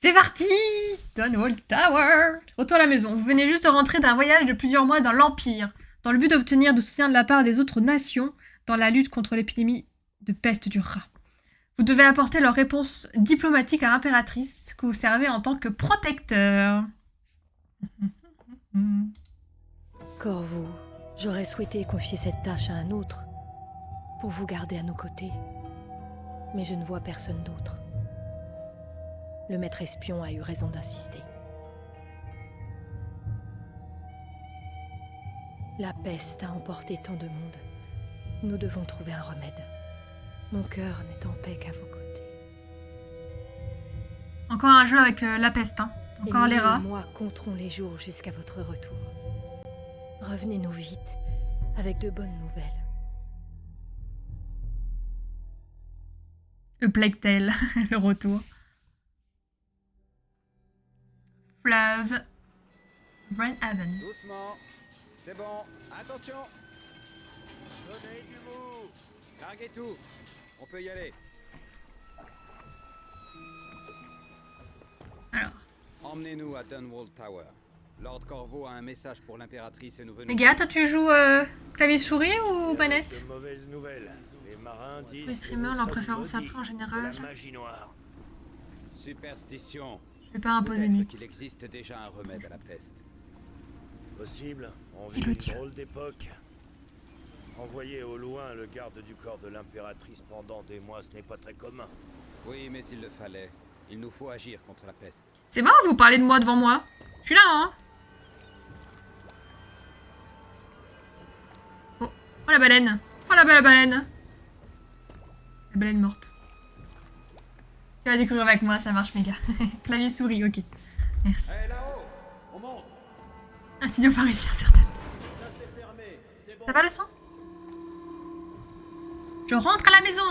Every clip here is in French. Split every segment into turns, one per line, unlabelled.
C'est parti! Dunwall Tower! Retour à la maison. Vous venez juste de rentrer d'un voyage de plusieurs mois dans l'Empire, dans le but d'obtenir du soutien de la part des autres nations dans la lutte contre l'épidémie de peste du rat. Vous devez apporter leur réponse diplomatique à l'impératrice, que vous servez en tant que protecteur.
Corvo, j'aurais souhaité confier cette tâche à un autre, pour vous garder à nos côtés. Mais je ne vois personne d'autre. Le maître espion a eu raison d'insister. La peste a emporté tant de monde. Nous devons trouver un remède. Mon cœur n'est en paix qu'à vos côtés.
Encore un jeu avec la peste, hein. Encore les rats.
Et moi compterons les jours jusqu'à votre retour. Revenez-nous vite, avec de bonnes nouvelles.
Le Plague Tale, le retour. Fleuve. Rainhaven.
Doucement, c'est bon, attention. Donnez du mou. Larguez tout, on peut y aller.
Alors.
Emmenez-nous à Dunwall Tower. Lord Corvo a un message pour l'impératrice et nous venons...
Les gars, toi tu joues clavier-souris ou manette?
Mauvaise nouvelle. Les marins disent
Les streamers, leur préférence après en général.
la magie noire.
Superstition.
Je vais pas imposer
Peut-être
mes...
qu'il existe déjà un remède à la peste.
Possible. On vit
Dis-le,
une
dis-le.
drôle d'époque. Envoyer au loin le garde du corps de l'impératrice pendant des mois, ce n'est pas très commun.
Oui, mais il le fallait. Il nous faut agir contre la peste.
C'est marrant, vous parlez de moi devant moi. Je suis là, hein. Oh, oh la baleine. Oh la belle baleine. La baleine morte. Tu vas découvrir avec moi, ça marche méga. Clavier souris, ok. Merci.
Hé, là-haut, on monte.
Un studio parisien, certainement.
Ça c'est fermé. C'est bon.
Ça va le son? Je rentre à la maison.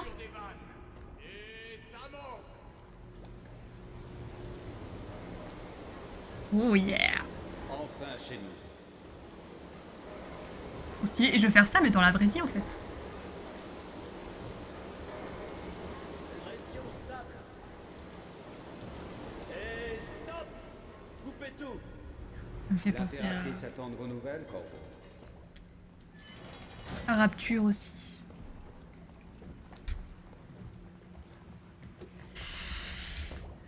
Oh yeah.
Enfin chez nous.
Trop stylé. Et je vais faire ça, mais dans la vraie vie, en fait.
Pression stable. Et stop. Coupez tout.
Ça me fait penser
L'impératrice attend de vos nouvelles, Corvo.
à Rapture aussi.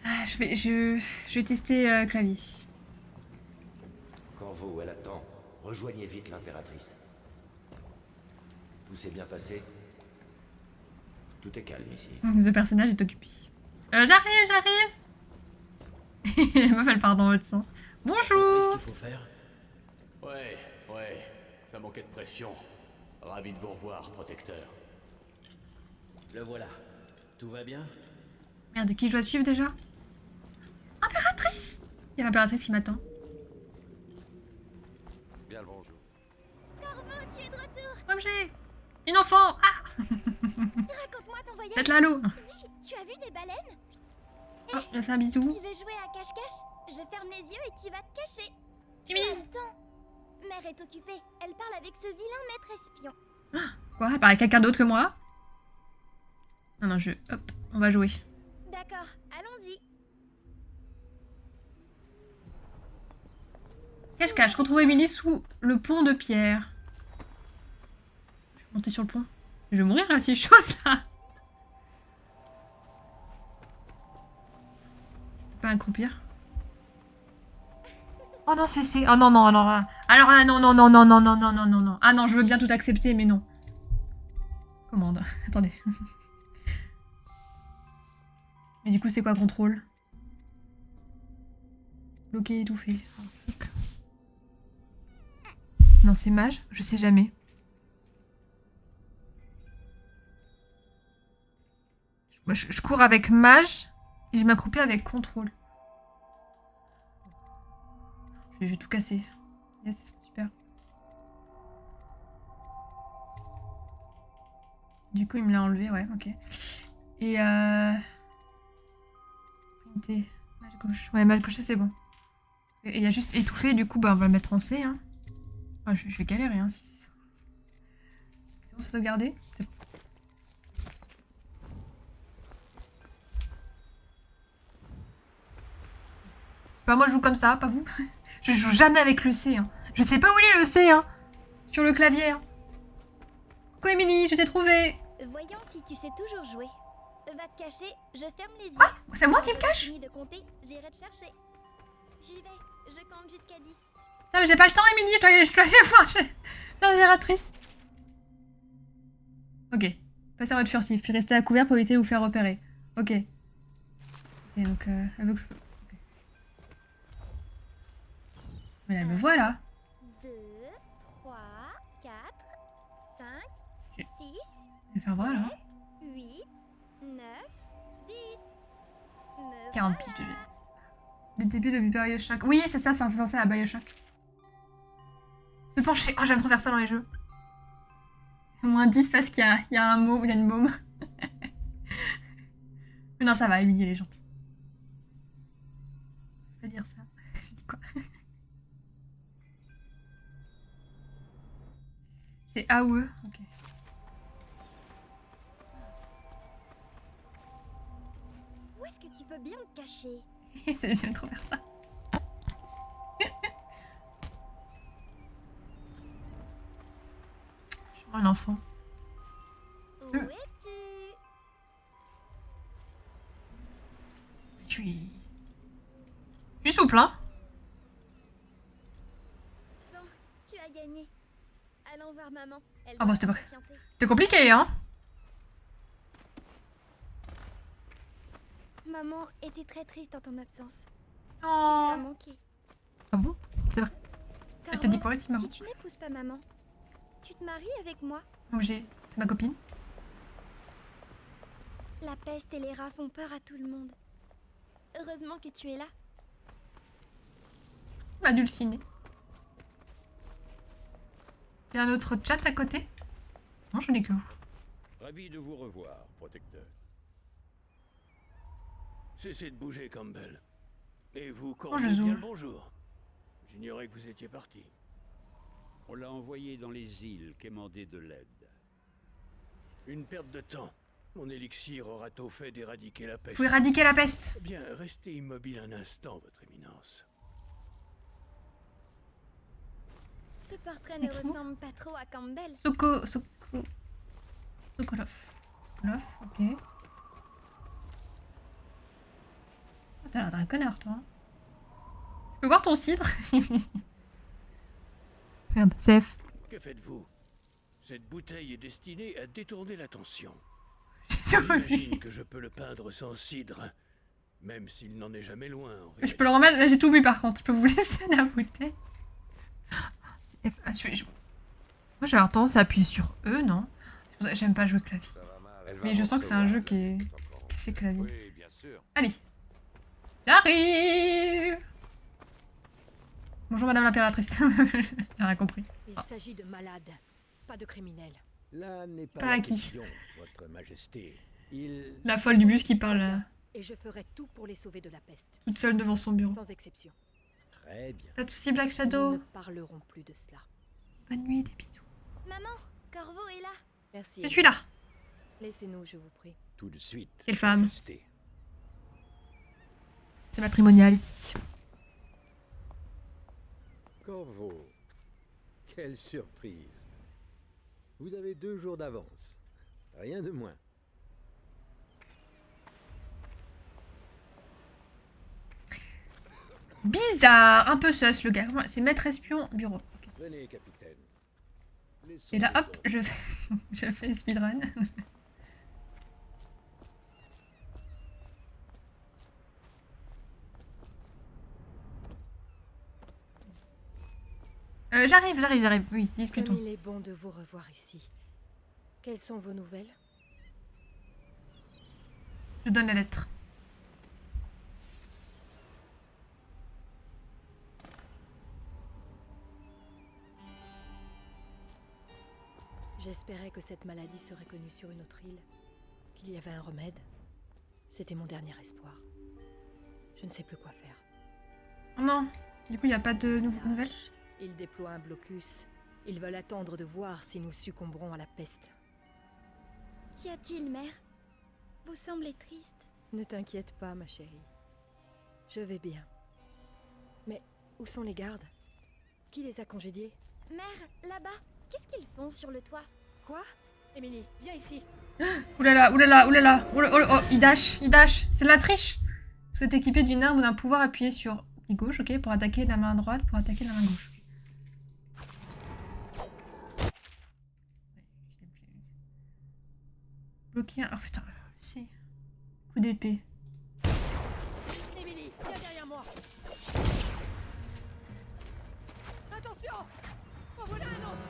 Ah, je vais tester clavier.
Corvo, elle attend. Rejoignez vite l'impératrice. Tout s'est bien passé? Tout est calme ici.
Ce personnage est occupé. J'arrive. La meuf, elle part dans l'autre sens. Bonjour.
Qu'est-ce qu'il faut faire?
Ouais, ça manquait de pression. Ravi de vous revoir, protecteur.
Le voilà. Tout va bien?
Merde, qui je dois suivre déjà? Impératrice. Il y a l'impératrice qui m'attend.
Bien le bonjour.
Corvo, tu es de retour.
Objet. Une enfant. Ah.
Raconte-moi ton voyage.
Faites-la à l'eau.
Dis, tu as vu des baleines?
Oh, je vais faire un bisou.
Tu veux jouer à cache-cache? Je ferme les yeux et tu vas te cacher. Tu as le temps. Mère est occupée. Elle parle avec ce vilain maître espion.
Quoi? Elle parle à quelqu'un d'autre que moi? Non, hop, on va jouer.
D'accord, allons-y.
Cache-cache, retrouve Emily sous le pont de pierre. Je vais monter sur le pont. Je vais mourir là, si je chose là. Je peux pas accroupir. Oh non, c'est... Oh non, non, non. Alors là, non, non, non, non, non, non, non, non, non, non. Ah non, je veux bien tout accepter, mais non. Commande. Attendez. Mais du coup, c'est quoi contrôle? Bloqué, étouffé. Oh, fuck. Non, c'est mage? Je sais jamais. Moi, je cours avec mage et je m'accroupis avec contrôle. Je vais tout casser. Yes, super. Du coup, il me l'a enlevé, ouais, ok. Et printer. Mage gauche. Ouais, mage gauche, c'est bon. Et il y a juste étouffé, du coup, bah, on va le mettre en C. Hein. Ah, je vais galérer, hein, si c'est ça. C'est bon, ça sauvegarder? C'est bon. Bah moi je joue comme ça, pas vous. Je joue jamais avec le C. Hein. Je sais pas où il est le C, hein. Sur le clavier. Hein. Coucou Émilie, je t'ai trouvé.
Voyons si tu sais toujours jouer. Va te cacher, je ferme les yeux.
Quoi? C'est moi qui me cache?
Fini de compter, j'irai te chercher. J'y vais, je compte jusqu'à 10.
Non mais j'ai pas le temps Émilie, je dois aller voir l'invigératrice. Ok. Passez en mode furtif, puis restez à couvert pour éviter de vous faire repérer. Ok. Ok, donc elle veut que je... Ok. Mais elle me voit là.
2, 3, 4, 5,
Je-
6,
Elle me fait voir là.
8, 9, 10. Me
40 piges de jeunesse. Le début de Bioshock. Oui, c'est ça, ça me fait penser à Bioshock. Se pencher. Oh, j'aime trop faire ça dans les jeux. Moins 10 parce qu'il y a un môme, il y a une môme. Mais non, ça va, Emily, elle est gentille. Faut pas dire ça. J'ai dit quoi? C'est AOE. Ok.
Où est-ce que tu peux bien te cacher?
J'aime trop faire ça. Je suis un enfant.
Où es-tu?
Je suis souple, hein.
Bon, tu as gagné. Allons voir maman. Elle
Ah
doit
bon, c'était pas...
impatienter.
C'était compliqué, hein.
Maman était très triste en ton absence. Tu
Oh.
m'as manqué.
Ah bon? C'est vrai. Elle t'a dit quoi aussi, maman?
Si tu n'épouses pas maman, tu te maries avec moi.
Objet. C'est ma copine.
La peste et les rats font peur à tout le monde. Heureusement que tu es là.
Ma dulcinée. Il y a un autre chat à côté? Non, je n'ai que vous.
Ravi de vous revoir, protecteur. Cessez de bouger, Campbell. Et vous,
je
Corbeau,
zoome.
bien le bonjour. J'ignorais que vous étiez parti.
On l'a envoyé dans les îles quémander de l'aide.
Une perte de temps. Mon élixir aura au fait d'éradiquer la peste.
Faut éradiquer la peste.
Eh bien, restez immobile un instant, votre éminence.
Ce portrait ne
Avec moi
ressemble pas trop à Campbell.
Sokolov. Sokolov, ok. Oh, t'as l'air d'un connard, toi. Je peux voir ton cidre? Merde, CF.
Que faites-vous? Cette bouteille est destinée à détourner l'attention.
Je
J'imagine que je peux le peindre sans cidre, même s'il n'en est jamais loin. En réalité.
peux le remettre. Là, j'ai tout bu par contre. Je peux vous laisser la bouteille. CF. Ah, moi, j'avais tendance à appuyer sur E, non? C'est pour ça que j'aime pas jouer clavier. Mais je sens que c'est un jeu qui fait clavier.
Oui, bien sûr.
Allez. J'arrive. Bonjour Madame l'impératrice. J'ai rien compris.
Il s'agit de malades, pas de criminels.
Là n'est pas
Pas
la
à qui?
question, votre majesté. Il...
La folle du bus qui parle
Et je ferai tout pour les sauver de la peste,
toute seule devant son bureau.
sans exception.
Très bien.
Pas de soucis Black
Nous
Shadow.
ne parlerons plus de cela.
Bonne nuit, des bisous.
Maman, Corvo est là.
Merci.
Je suis là.
Laissez-nous, je vous prie.
Tout de suite.
Quelle femme.
Majesté.
C'est matrimonial ici.
Corvo. Quelle surprise. Vous avez 2 jours d'avance. Rien de moins.
Bizarre. Un peu sus le gars. C'est maître espion bureau. Ok.
Venez, capitaine. Laissons
Et là
le
hop,
temps.
je fais speedrun. J'arrive. Oui, discutons.
Comme il est bon de vous revoir ici. Quelles sont vos nouvelles?
Je donne la lettre.
J'espérais que cette maladie serait connue sur une autre île, qu'il y avait un remède. C'était mon dernier espoir. Je ne sais plus quoi faire.
Oh non. Du coup, il n'y a pas de nouvelles.
Lâches. Ils déploient un blocus. Ils veulent attendre de voir si nous succomberons à la peste.
Qu'y a-t-il, mère? Vous semblez triste.
Ne t'inquiète pas, ma chérie. Je vais bien. Mais où sont les gardes? Qui les a congédiés?
Mère, là-bas, qu'est-ce qu'ils font sur le toit?
Quoi? Émilie, viens ici.
Oulala, oulala, oulala. Oh, il dash. C'est de la triche. Vous êtes équipé d'une arme ou d'un pouvoir appuyé sur clic gauche, ok, pour attaquer de la main droite, pour attaquer de la main gauche. Bloquer un... Oh putain, c'est... Coup d'épée.
Émilie, viens derrière moi. Attention! En voilà un autre.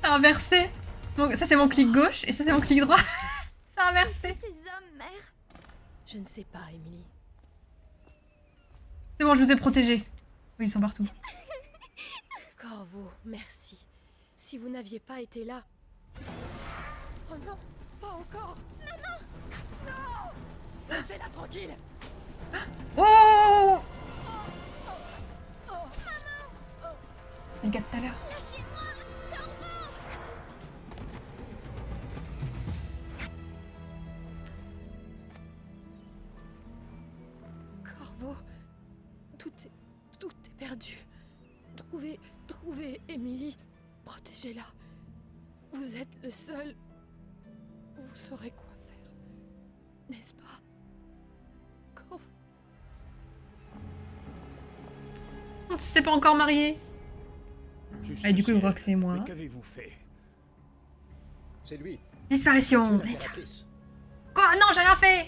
C'est inversé. Donc, ça c'est mon clic gauche et ça c'est mon clic droit. C'est inversé.
Ces hommes, mère.
Je ne sais pas, Émilie.
C'est bon, je vous ai protégé. Oui, ils sont partout.
Corvo, merci. Si vous n'aviez pas été là... Oh non, pas encore. Maman! Non! Laissez-la tranquille.
Oh! C'est le gars de tout à l'heure.
Lâchez-moi, Corvo!
Corvo, tout est perdu. Trouvez Émilie. Protégez-la. Vous êtes le seul. Vous saurez quoi faire. N'est-ce pas? Corvo.
On s'était pas encore mariés.
Juste
Ah, du coup, il
ciel.
croit que c'est moi.
Mais qu'avez-vous fait?
C'est lui.
Disparition.
L'impératrice.
Quoi? Non, j'ai rien fait.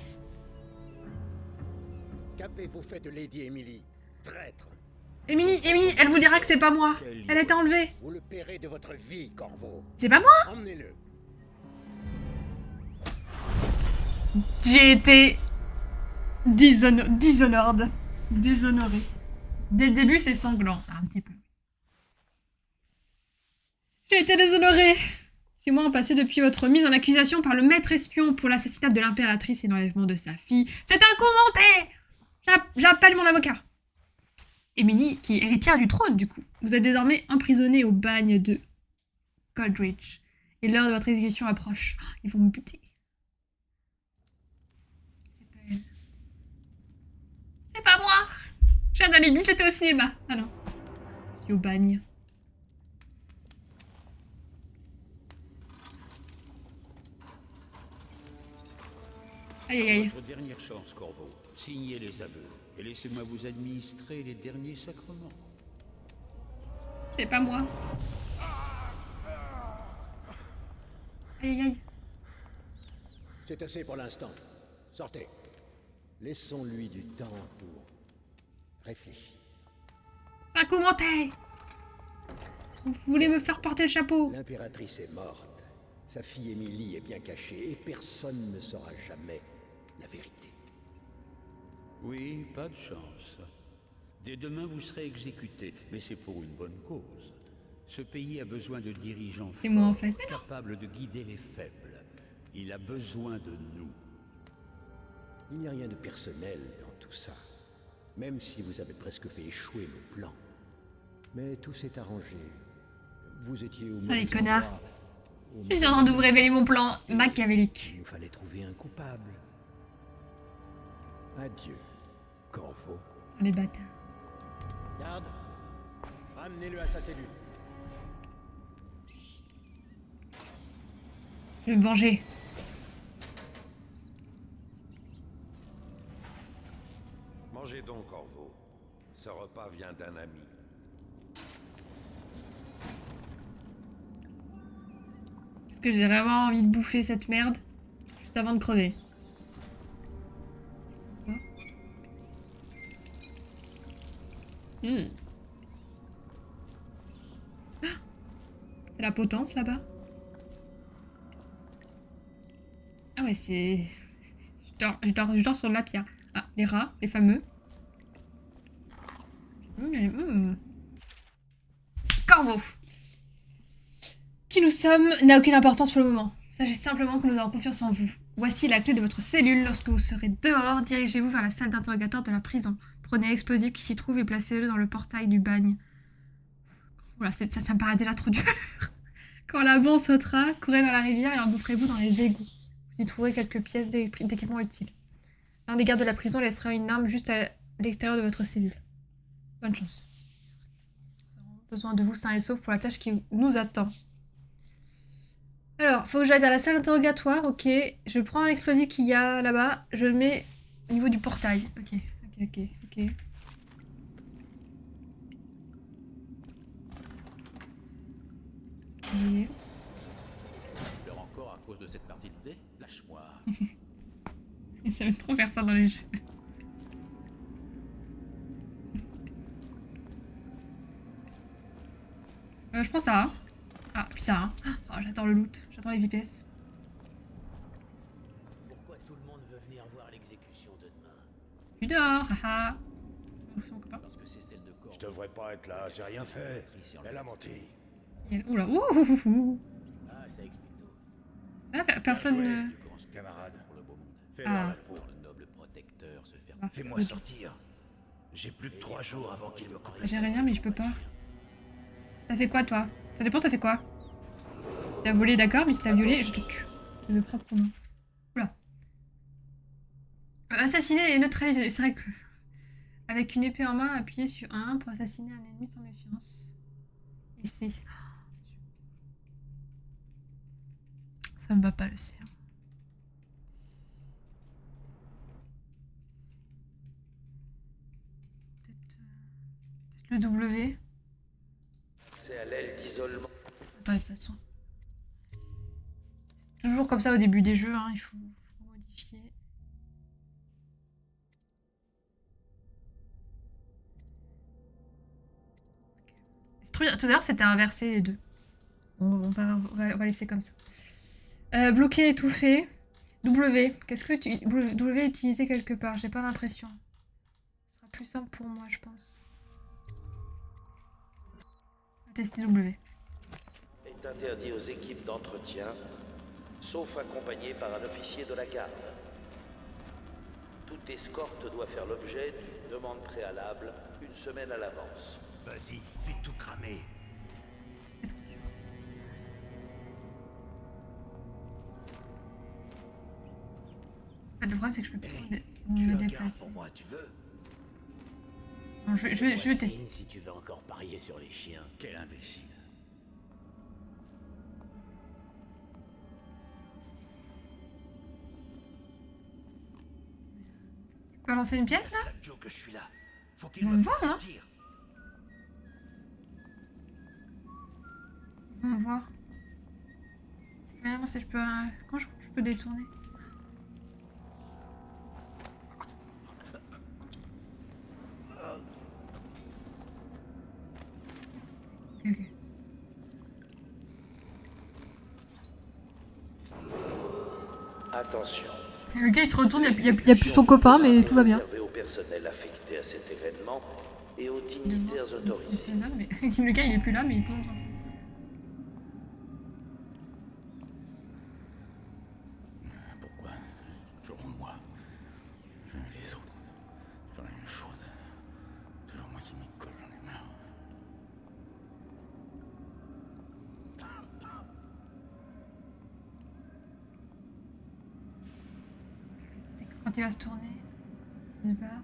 Qu'avez-vous fait de Lady Emily? Traître.
Émilie, elle vous dira que c'est pas moi. Elle a été enlevée.
Vous le paierez de votre vie, Corvo.
C'est pas moi.
Emmenez-le.
J'ai été dishonored. Déshonoré. Dès le début, c'est sanglant. Un petit peu. J'ai été déshonorée. 6 mois ont passé depuis votre mise en accusation par le maître espion pour l'assassinat de l'impératrice et l'enlèvement de sa fille. C'est un coup monté. J'appelle mon avocat. Émilie, qui est héritière du trône, du coup. Vous êtes désormais emprisonnée au bagne de Goldridge. Et l'heure de votre exécution approche. Oh, ils vont me buter. C'est pas elle. C'est pas moi. J'ai un alibi, c'était aussi Emma. Ah non. Je suis au bagne. Aïe aïe aïe.
Votre dernière chance, Corvo. Signez les aveux et laissez-moi vous administrer les derniers sacrements.
C'est pas moi. Aïe aïe aïe.
C'est assez pour l'instant. Sortez. Laissons-lui du temps pour réfléchir.
C'est un coup monté. Vous voulez me faire porter le chapeau?
L'impératrice est morte. Sa fille Émilie est bien cachée et personne ne saura jamais la vérité.
Oui, pas de chance. Dès demain, vous serez exécuté, mais c'est pour une bonne cause. Ce pays a besoin de dirigeants
C'est moi en
forts,
fait.
capables de guider les faibles. Il a besoin de nous.
Il n'y a rien de personnel dans tout ça. Même si vous avez presque fait échouer nos plans. Mais tout s'est arrangé. Vous étiez au
les
mauvais
connards.
endroit, au
Je suis en train de vous révéler mon plan machiavélique.
Il nous fallait trouver un coupable. Adieu, Corvo.
Les bâtards.
Garde, ramenez-le à sa cellule.
Je vais me venger.
Mangez donc, Corvo. Ce repas vient d'un ami.
Est-ce que j'ai vraiment envie de bouffer cette merde juste avant de crever? Hmm. Ah, c'est la potence là-bas. Ah ouais, c'est... Je dors sur de la pierre. Ah, les rats, les fameux. Corvo. Qui nous sommes n'a aucune importance pour le moment. Sachez simplement que nous avons confiance en vous. Voici la clé de votre cellule. Lorsque vous serez dehors, dirigez-vous vers la salle d'interrogatoire de la prison. Prenez l'explosif qui s'y trouve et placez-le dans le portail du bagne. Voilà, ça me paraît déjà trop dur. Quand la bombe sautera, courez vers la rivière et engouffrez-vous dans les égouts. Vous y trouverez quelques pièces d'équipement utiles. Un des gardes de la prison laissera une arme juste à l'extérieur de votre cellule. Bonne chance. Nous avons besoin de vous sains et saufs pour la tâche qui nous attend. Alors, faut que j'aille vers la salle d'interrogatoire, ok. Je prends l'explosif qu'il y a là-bas, je le mets au niveau du portail. Ok.
Tu pleures encore à cause de cette partie de dés? Lâche-moi.
J'aime trop faire ça dans les jeux. Je prends ça. Ah, puis ça. Oh, j'adore le loot. J'adore les pièces.
Pourquoi tout le monde veut venir voir l'exécution de demain?
Tu dors, haha. C'est mon copain.
Parce que c'est celle de corps.
Je devrais pas être là, j'ai rien fait. Elle a menti.
Oula, ouh.
Ah, ça explique tout.
Ah, personne ne...
Camarade,
Pour le beau monde.
fais-leur
Ah.
la peau.
Le noble protecteur se ferme.
Ah,
Fais-moi sortir. J'ai plus que 3 jours avant qu'il me complète.
J'ai rien, mais je peux pas. T'as fait quoi, toi? Ça dépend, t'as fait quoi? Si t'as volé, d'accord, mais si t'as violé, je te tue. Je le prends pour moi. Oula. Assassiner et neutraliser. C'est vrai que... Avec une épée en main, appuyez sur 1 pour assassiner un ennemi sans méfiance. Et c'est... Ça me va pas, le C. Peut-être le W.
C'est à l'aile d'isolement.
Attends, de toute façon. C'est toujours comme ça au début des jeux, hein, il faut modifier. C'est trop bien. Tout à l'heure, c'était inversé les deux. On va laisser comme ça. Bloquer, étouffer. W. Qu'est-ce que tu... W utilisé quelque part, j'ai pas l'impression. Ce sera plus simple pour moi, je pense. On va tester W.
Est interdit aux équipes d'entretien, sauf accompagné par un officier de la garde. Toute escorte doit faire l'objet d'une demande préalable 1 semaine à l'avance.
Vas-y, fais tout cramer.
C'est trop dur. En fait, le problème, c'est que je peux plus me déplacer.
Pour moi, tu veux?
Bon, je vais tester.
Si tu veux encore parier sur les chiens.
Quel imbécile.
Tu peux lancer une pièce, là?
Joe que je suis là. Faut
Ils
qu'il
vont
me
me
fasse
voir, non?
sortir.
Ils vont me voir. Je vais voir si je peux... Quand je peux détourner? Ok.
Attention.
Le gars, il se retourne, il y a plus son copain, mais tout va bien.
Réservé au personnel affecté à cet événement et aux
De
dignitaires
voir si c'est
autorisés.
faisable, mais le gars, il est plus là, mais il peut s'en fout.
Pourquoi? Toujours moi. Les autres. Sur la même chose. Toujours moi qui m'y colle, j'en ai marre.
C'est que quand il va se tourner, il se barre.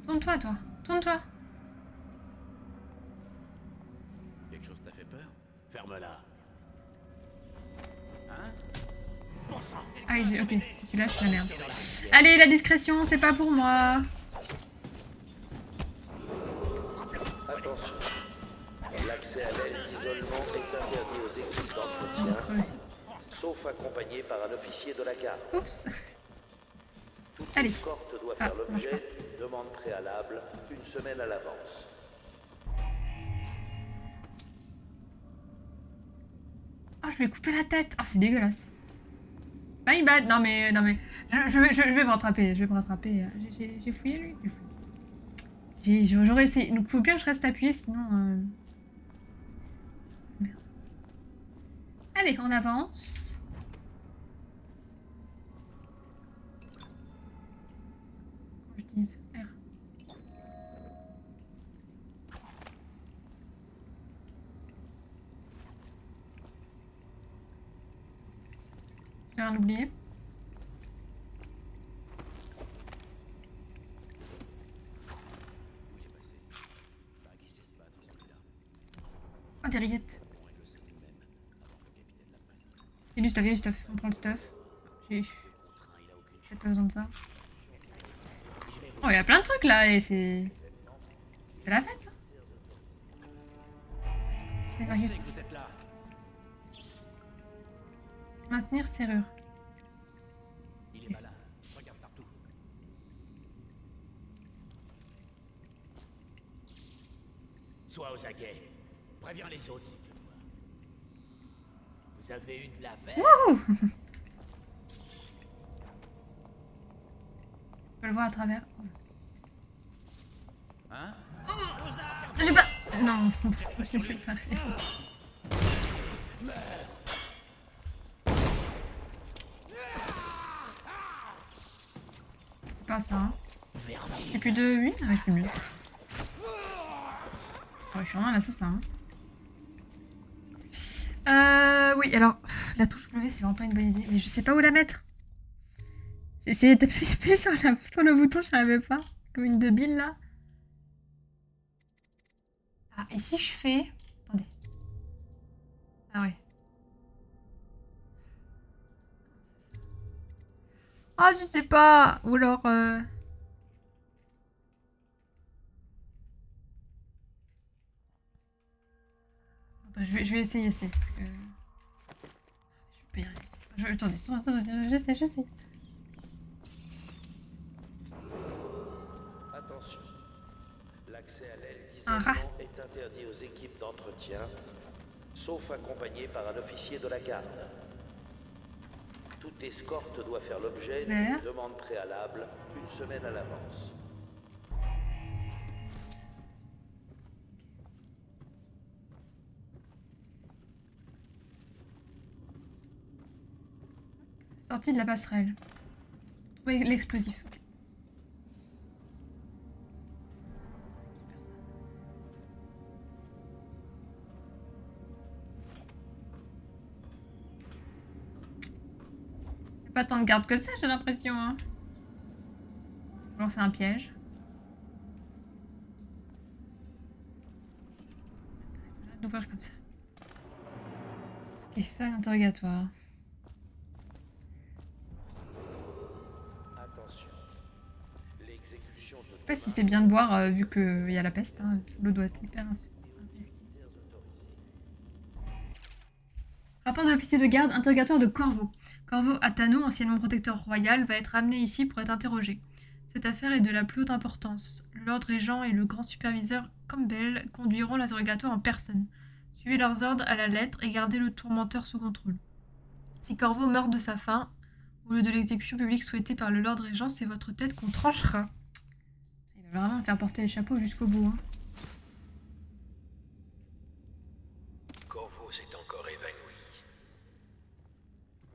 Tourne-toi, toi. Tourne-toi.
Quelque chose t'a fait peur?
Ferme-la.
Ah oui, ok. Si tu lâches, la merde. Allez, la discrétion, c'est pas pour moi.
Attention. L'accès à l'aile d'isolement est interdit aux équipes d'entretien,
Creux.
sauf accompagné par un officier de la garde.
Oups.
Toute
Allez.
escorte doit
Ah,
faire
ça marche
l'objet d'une demande préalable 1 semaine à l'avance.
Oh, je lui ai coupé la tête. Oh, c'est dégueulasse. My bad. Non, mais... Je vais me rattraper. Je vais me rattraper. J'ai fouillé, lui. J'ai fouillé. J'aurais essayé. Donc, faut bien que je reste appuyé, sinon... Merde. Allez, on avance. Comment j'utilise R. J'ai rien oublié. des rillettes. Il y a du stuff. On prend le stuff. J'ai peut-être pas besoin de ça. Oh, il y a plein de trucs là et c'est... C'est la fête. Les baguettes. Maintenir serrure.
Il est malin. Regarde partout. Sois aux aguets. Préviens les autres si tu le vois. Vous avez eu de la veille.
Wouhou. Je peux le voir à travers.
Hein?
J'ai pas... Non. J'ai pas réussi. C'est pas ça, hein. J'ai plus de... Oui, ouais, je peux mieux. Ouais, je suis vraiment un assassin. Oui, alors, la touche bleue, c'est vraiment pas une bonne idée. Mais je sais pas où la mettre. J'ai essayé de taper sur le bouton, je savais pas. Comme une débile, là. Ah, et si je fais... Attendez. Ah ouais. Ah, je sais pas. Ou alors... Attends, je vais essayer, parce que... Je peux y arriver. Attendez, j'essaie.
Attention. L'accès à l'aile
Un rat.
d'isolement est interdit aux équipes d'entretien, sauf accompagnées par un officier de la garde. Toute escorte doit faire l'objet d'une demande préalable une semaine à l'avance.
Sortie de la passerelle. Trouver l'explosif. Ok. Y'a pas tant de garde que ça, j'ai l'impression. Hein. Alors c'est un piège. Il faut d'ouvrir comme ça. Ok, ça l'interrogatoire. Je sais pas si c'est bien de boire vu qu'il y a la peste. Hein. L'eau doit être hyper infestie. Rapport de l'officier de garde, interrogatoire de Corvo. Corvo Atano, anciennement protecteur royal, va être amené ici pour être interrogé. Cette affaire est de la plus haute importance. Le Lord Régent et le grand superviseur Campbell conduiront l'interrogatoire en personne. Suivez leurs ordres à la lettre et gardez le tourmenteur sous contrôle. Si Corvo meurt de sa faim, au lieu de l'exécution publique souhaitée par le Lord Régent, c'est votre tête qu'on tranchera. Il va vraiment me faire porter le chapeau jusqu'au bout. Hein.
Corvo s'est encore évanoui.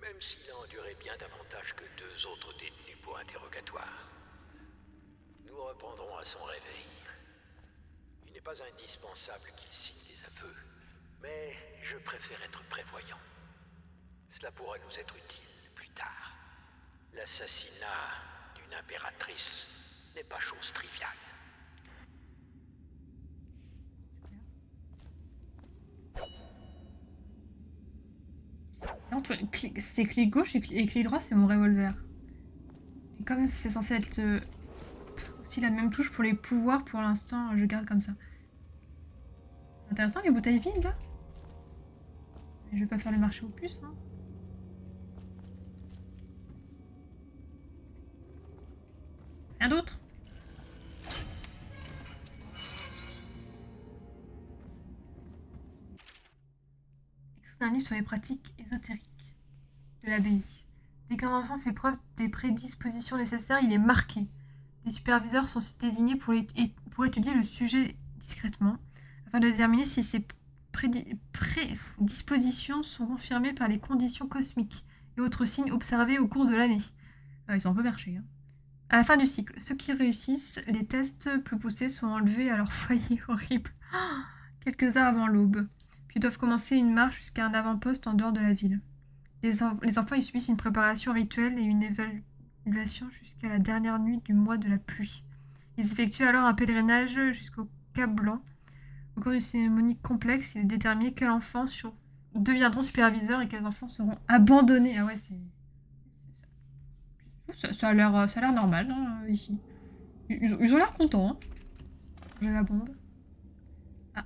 Même s'il a enduré bien davantage que 2 autres détenus pour interrogatoire. Nous reprendrons à son réveil. Il n'est pas indispensable qu'il signe des aveux, mais je préfère être prévoyant. Cela pourra nous être utile plus tard. L'assassinat d'une impératrice n'est pas chose triviale.
C'est clic gauche et clic droit, c'est mon revolver. Et comme c'est censé être aussi la même touche pour les pouvoirs, pour l'instant, je garde comme ça. C'est intéressant les bouteilles vides là. Mais je vais pas faire le marché aux puces. Hein. Rien d'autre? Un livre sur les pratiques ésotériques de l'abbaye. Dès qu'un enfant fait preuve des prédispositions nécessaires, il est marqué. Les superviseurs sont désignés pour étudier le sujet discrètement, afin de déterminer si ces prédispositions sont confirmées par les conditions cosmiques et autres signes observés au cours de l'année. Ils sont un peu perchés. Hein. À la fin du cycle, ceux qui réussissent les tests plus poussés sont enlevés à leur foyer horrible quelques heures avant l'aube. Ils doivent commencer une marche jusqu'à un avant-poste en dehors de la ville. Les enfants y subissent une préparation rituelle et une évaluation jusqu'à la dernière nuit du mois de la pluie. Ils effectuent alors un pèlerinage jusqu'au Cap Blanc, Au cours d'une cérémonie complexe, il est déterminé quels enfants deviendront superviseurs et quels enfants seront abandonnés. Ah ouais, ça a l'air normal hein, ici. Ils ont l'air contents. Hein. J'ai la bombe. Ah.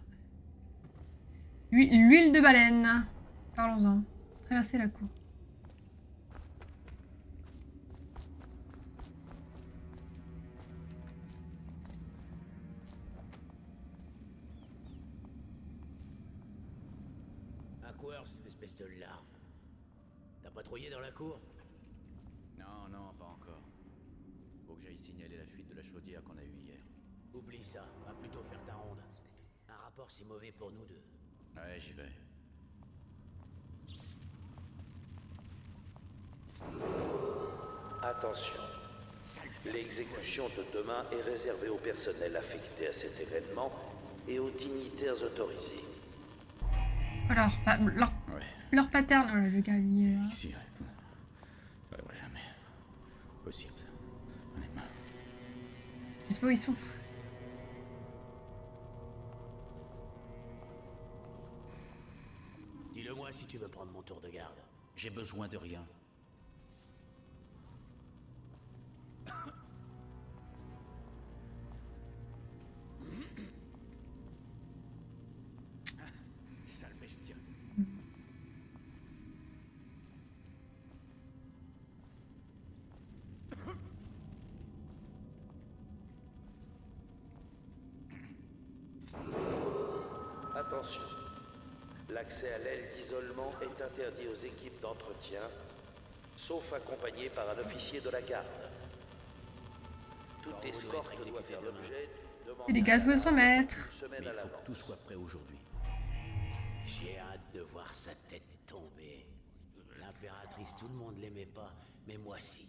L'huile de baleine. Parlons-en. Traverser la cour.
Aquars, espèce de larve. T'as patrouillé dans la cour?
Non, non, pas encore. Faut que j'aille signaler la fuite de la chaudière qu'on a eue hier.
Oublie ça, va plutôt faire ta ronde. Un rapport, c'est mauvais pour nous deux.
Ouais, j'y vais.
Attention. L'exécution de demain est réservée au personnel affecté à cet événement et aux dignitaires autorisés.
Alors, leur paterne. Oh là, le gars, lui, est là.
Ici, ouais. J'arriverai jamais. Possible, ça. On est marre.
Je sais pas où ils sont.
Dis-le-moi si tu veux prendre mon tour de garde.
J'ai besoin de rien. Sale bestiole.
Attention. L'accès à l'aile d'isolement est interdit aux équipes d'entretien, sauf accompagné par un officier de la garde. Toute escorte doit faire l'objet
Et des gaz votre maître.
Mais il faut que tout soit prêt aujourd'hui. J'ai hâte de voir sa tête tomber. L'impératrice, tout le monde l'aimait pas, mais moi si.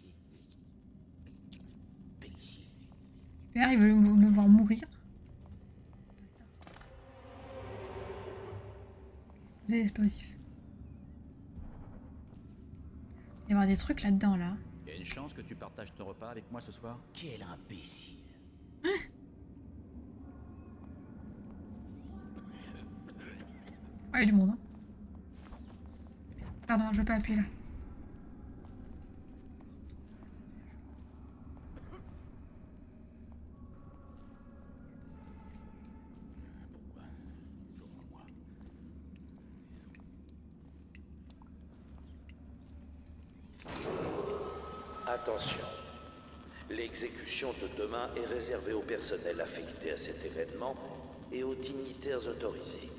Ici.
Super, il veut me voir mourir. Vous êtes explosif. Il va y avoir des trucs là-dedans, là.
Y a une chance que tu partages ton repas avec moi ce soir?
Quel imbécile.
Ah, il y a du monde, hein. Pardon, je veux pas appuyer là.
Pourquoi? Toujours moi.
Attention. L'exécution de demain est réservée au personnel affecté à cet événement et aux dignitaires autorisés.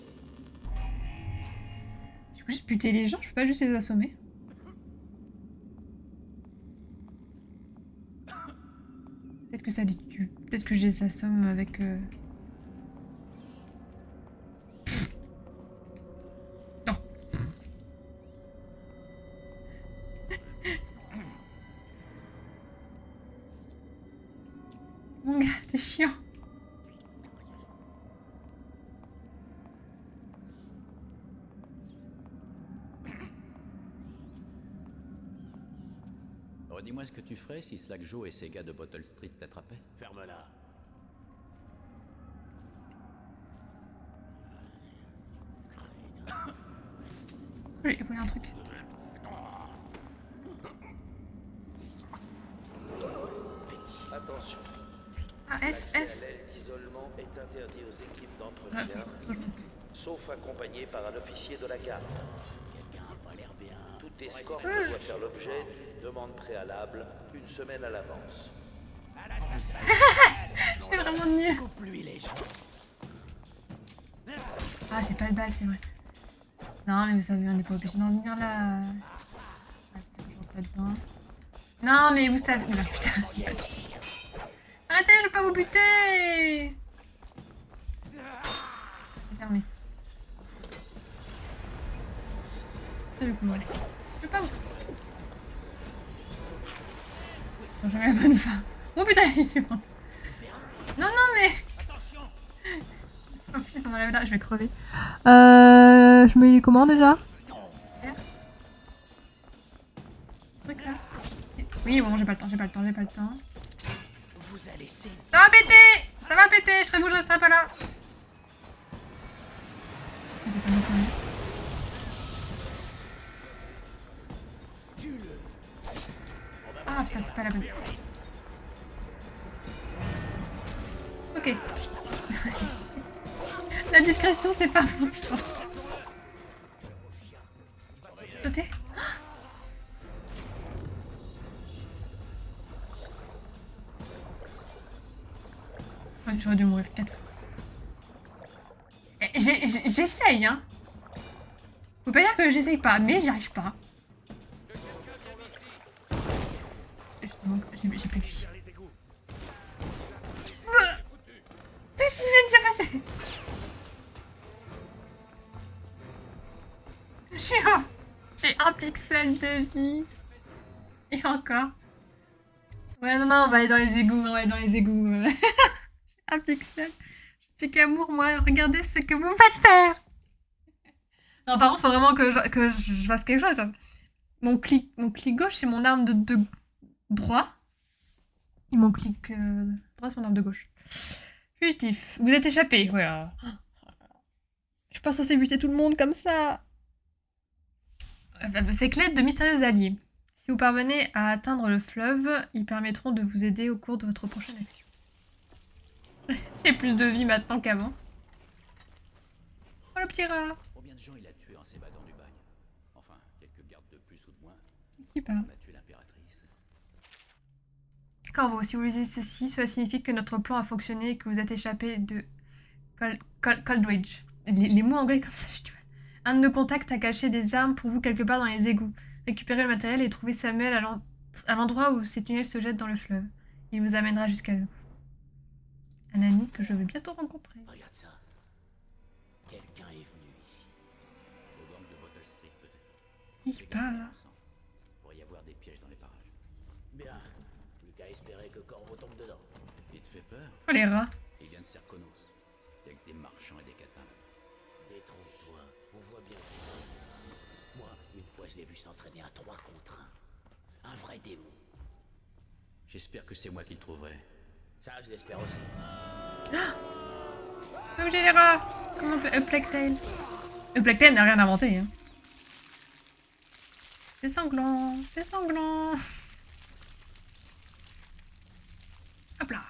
Je peux juste buter les gens, je peux pas juste les assommer. Peut-être que ça les tue. Peut-être que je les assomme avec... Non. Mon gars, t'es chiant.
Redis-moi ce que tu ferais si Slack Joe et ses gars de Bottle Street t'attrapaient.
Ferme-la.
Oui, il voulait un truc.
Attention.
Ah, F.
L'accès à l'aile d'isolement est interdit aux équipes d'entretien, sauf accompagné par un officier de la garde.
Quelqu'un a pas l'air bien.
Toute escorte doit faire l'objet d'une demande préalable une semaine à l'avance.
Je suis vraiment nulle.
Coupe-lui les gens.
Ah, j'ai pas de balles, c'est vrai. Non, mais vous savez, on n'est pas obligé d'en venir là. Je rentre là-dedans. Non, mais vous savez... Ah, putain. Arrêtez, je veux pas vous buter. Fermé. C'est le coup. Je veux pas vous... Non, j'avais la bonne fin. Oh putain, il est mort. Non, non, mais... Oh putain, on arrive là, je vais crever. Je me dis comment déjà? Truc là. Oui, bon, j'ai pas le temps.
Vous allez
Ça va péter! Ça va péter! Je serai vous, je resterai pas là. pas déconner. Ah putain, c'est pas la bonne. Ok. La discrétion, c'est pas bon. Sauter. Ouais, j'aurais dû mourir 4 fois. J'essaye, hein. Faut pas dire que j'essaye pas, mais j'y arrive pas. Justement, j'ai plus de vie. Qu'est-ce qui vient de se passer? J'ai un pixel de vie. Et encore. Ouais, non, on va aller dans les égouts, on va aller dans les égouts. Un pixel. Je suis qu'amour, moi. Regardez ce que vous me faites faire. Non, par contre, faut vraiment que je fasse quelque chose. Mon clic gauche, c'est mon arme de droit. Et mon clic droit, c'est mon arme de gauche. Fugitif. Vous êtes échappé. Voilà. Je suis pas censée buter tout le monde comme ça. Avec l'aide de mystérieux alliés. Si vous parvenez à atteindre le fleuve, ils permettront de vous aider au cours de votre prochaine action. J'ai plus de vie maintenant qu'avant. Oh le petit rat.
Combien de gens il a tué en s'évadant du bagne? Enfin, quelques gardes de plus ou de moins.
Qui parle?
Il a tué l'impératrice.
Corvo, si vous lisez ceci, cela signifie que notre plan a fonctionné et que vous êtes échappé de Coldridge. Les mots anglais comme ça, je dis mal. Un de nos contacts a caché des armes pour vous quelque part dans les égouts. Récupérez le matériel et trouvez Samuel à l'endroit où ces tunnels se jettent dans le fleuve. Il vous amènera jusqu'à nous. Un ami que je vais bientôt rencontrer.
Regarde ça. Quelqu'un est venu ici. Au gang de Bottle Street, peut-être.
Qui parle?
Pour y avoir des pièges dans les parages. Bien. Plus qu'à espérer que Corvo tombe dedans. Il te fait peur?
Oh les rats.
Il vient de Serkonos. Avec des marchands et des katanas. Détrompe-toi. On voit bien. Moi, une fois, je l'ai vu s'entraîner à 3 contre 1. Un vrai démon. J'espère que c'est moi qui le trouverai. Ça, je l'espère aussi.
Ah, j'ai les rats. Comment Plague Tale? Plague Tale n'a rien inventé. Hein. C'est sanglant. C'est sanglant. Hop là.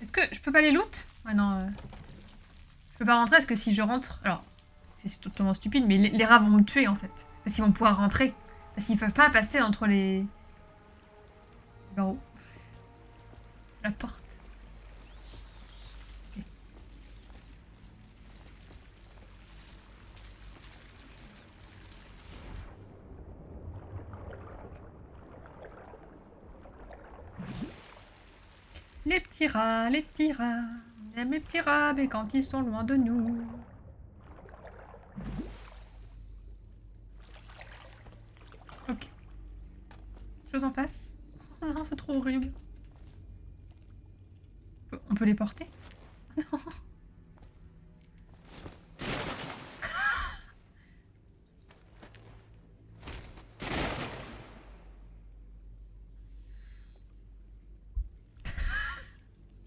Est-ce que je peux pas les loot? Ah non. Je peux pas rentrer parce que si je rentre... Alors, c'est totalement stupide, mais les rats vont me tuer en fait. Parce qu'ils vont pouvoir rentrer. Parce qu'ils peuvent pas passer entre les barreaux. La porte. Okay. Les petits rats, les petits rats. On aime les petits rats, mais quand ils sont loin de nous. Ok. Chose en face. Oh non, c'est trop horrible. On peut les porter? Non.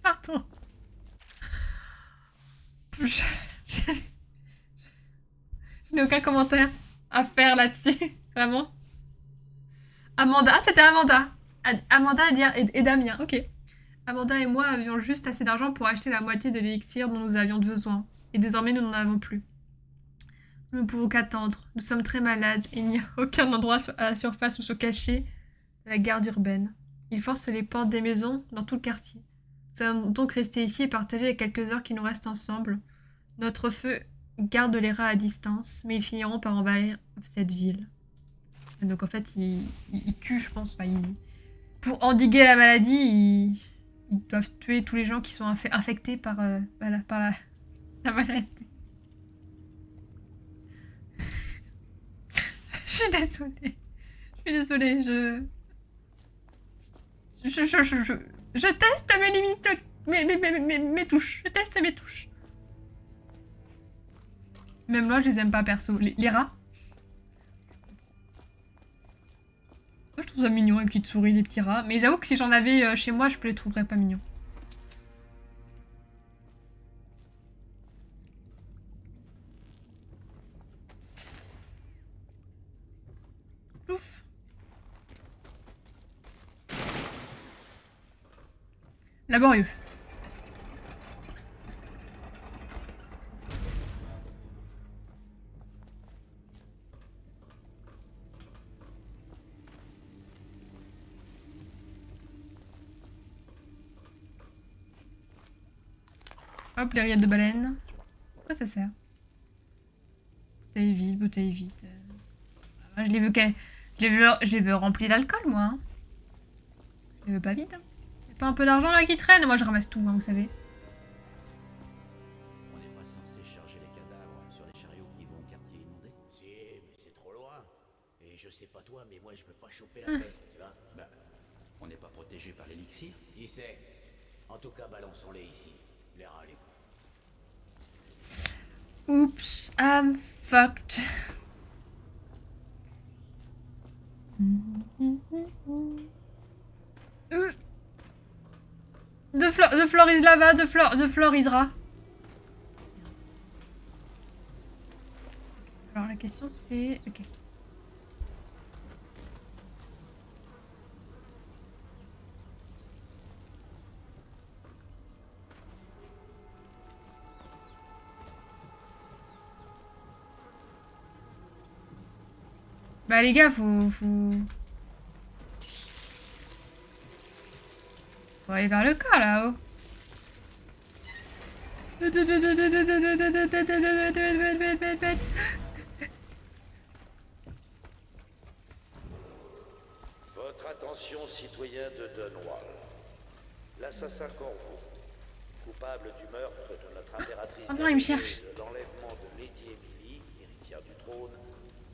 Pardon. Je n'ai aucun commentaire à faire là-dessus. Vraiment. Amanda. Ah, c'était Amanda. Amanda et Damien. Ok. Amanda et moi avions juste assez d'argent pour acheter la moitié de l'élixir dont nous avions besoin. Et désormais, nous n'en avons plus. Nous ne pouvons qu'attendre. Nous sommes très malades et il n'y a aucun endroit à la surface où se cacher de la garde urbaine. Ils forcent les portes des maisons dans tout le quartier. Nous allons donc rester ici et partager les quelques heures qui nous restent ensemble. Notre feu garde les rats à distance, mais ils finiront par envahir cette ville. Et donc en fait, ils tuent, je pense. Enfin, pour endiguer la maladie, ils doivent tuer tous les gens qui sont infectés par, par la maladie. Je suis désolée. Je teste mes limites, mes touches. Je teste mes touches. Même moi, je les aime pas perso. Les rats. Moi, je trouve ça mignon, les petites souris, les petits rats. Mais j'avoue que si j'en avais chez moi, je les trouverais pas mignons. Plouf. Laborieux. Hop, les rillettes de baleine. Pourquoi ça sert? Bouteille vide, bouteille vide. Ah, je les veux je les veux remplis d'alcool, moi. Hein. Je les veux pas vide. Hein. Y'a pas un peu d'argent là qui traîne? Moi je ramasse tout, hein, vous savez.
On n'est pas censé charger les cadavres sur les chariots qui vont au quartier inondé? Si, mais c'est trop loin. Et je sais pas toi, mais moi je veux pas choper la peste, tu vois.
Bah, on n'est pas protégé par l'élixir.
Qui sait? En tout cas, balançons-les ici. Les rats, les
Oops, I'm fucked. De Floris Lava, de Florisra. Alors la question c'est... Ok. Bah les gars, faut aller vers le corps là-haut.
Votre attention, citoyens de Dunwall. L'assassin Corvo, coupable du meurtre de notre impératrice
Oh non, il me cherche.
et de l'enlèvement de Lady Emily, héritière du trône,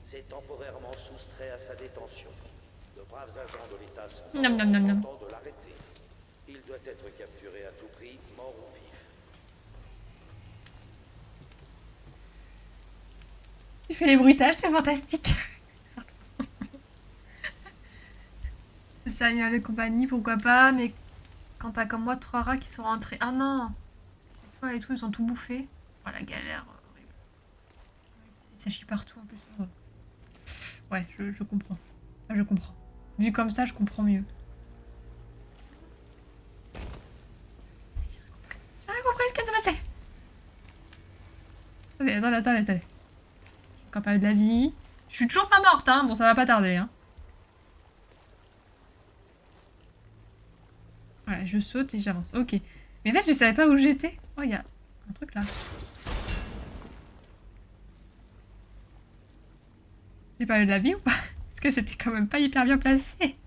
s'est temporairement soustrait à sa détention. De braves agents de l'État sont contents de l'arrêter. Il doit être capturé à tout prix, mort ou vif.
Tu fais les bruitages, c'est fantastique. C'est ça, il y a les compagnies, pourquoi pas, mais quand t'as comme moi 3 rats qui sont rentrés... Ah non, chez toi et tout, ils sont tout bouffés. Oh la galère, horrible. Ça chie partout en plus. Oh. Ouais, je comprends. Enfin, je comprends. Vu comme ça, je comprends mieux. J'ai rien compris ce qui se passait. Attendez. Encore pas eu de la vie. Je suis toujours pas morte, hein. Bon, ça va pas tarder, hein. Voilà, je saute et j'avance. Ok. Mais en fait, je savais pas où j'étais. Oh, il y a un truc là. J'ai pas eu de la vie ou pas? Parce que j'étais quand même pas hyper bien placée.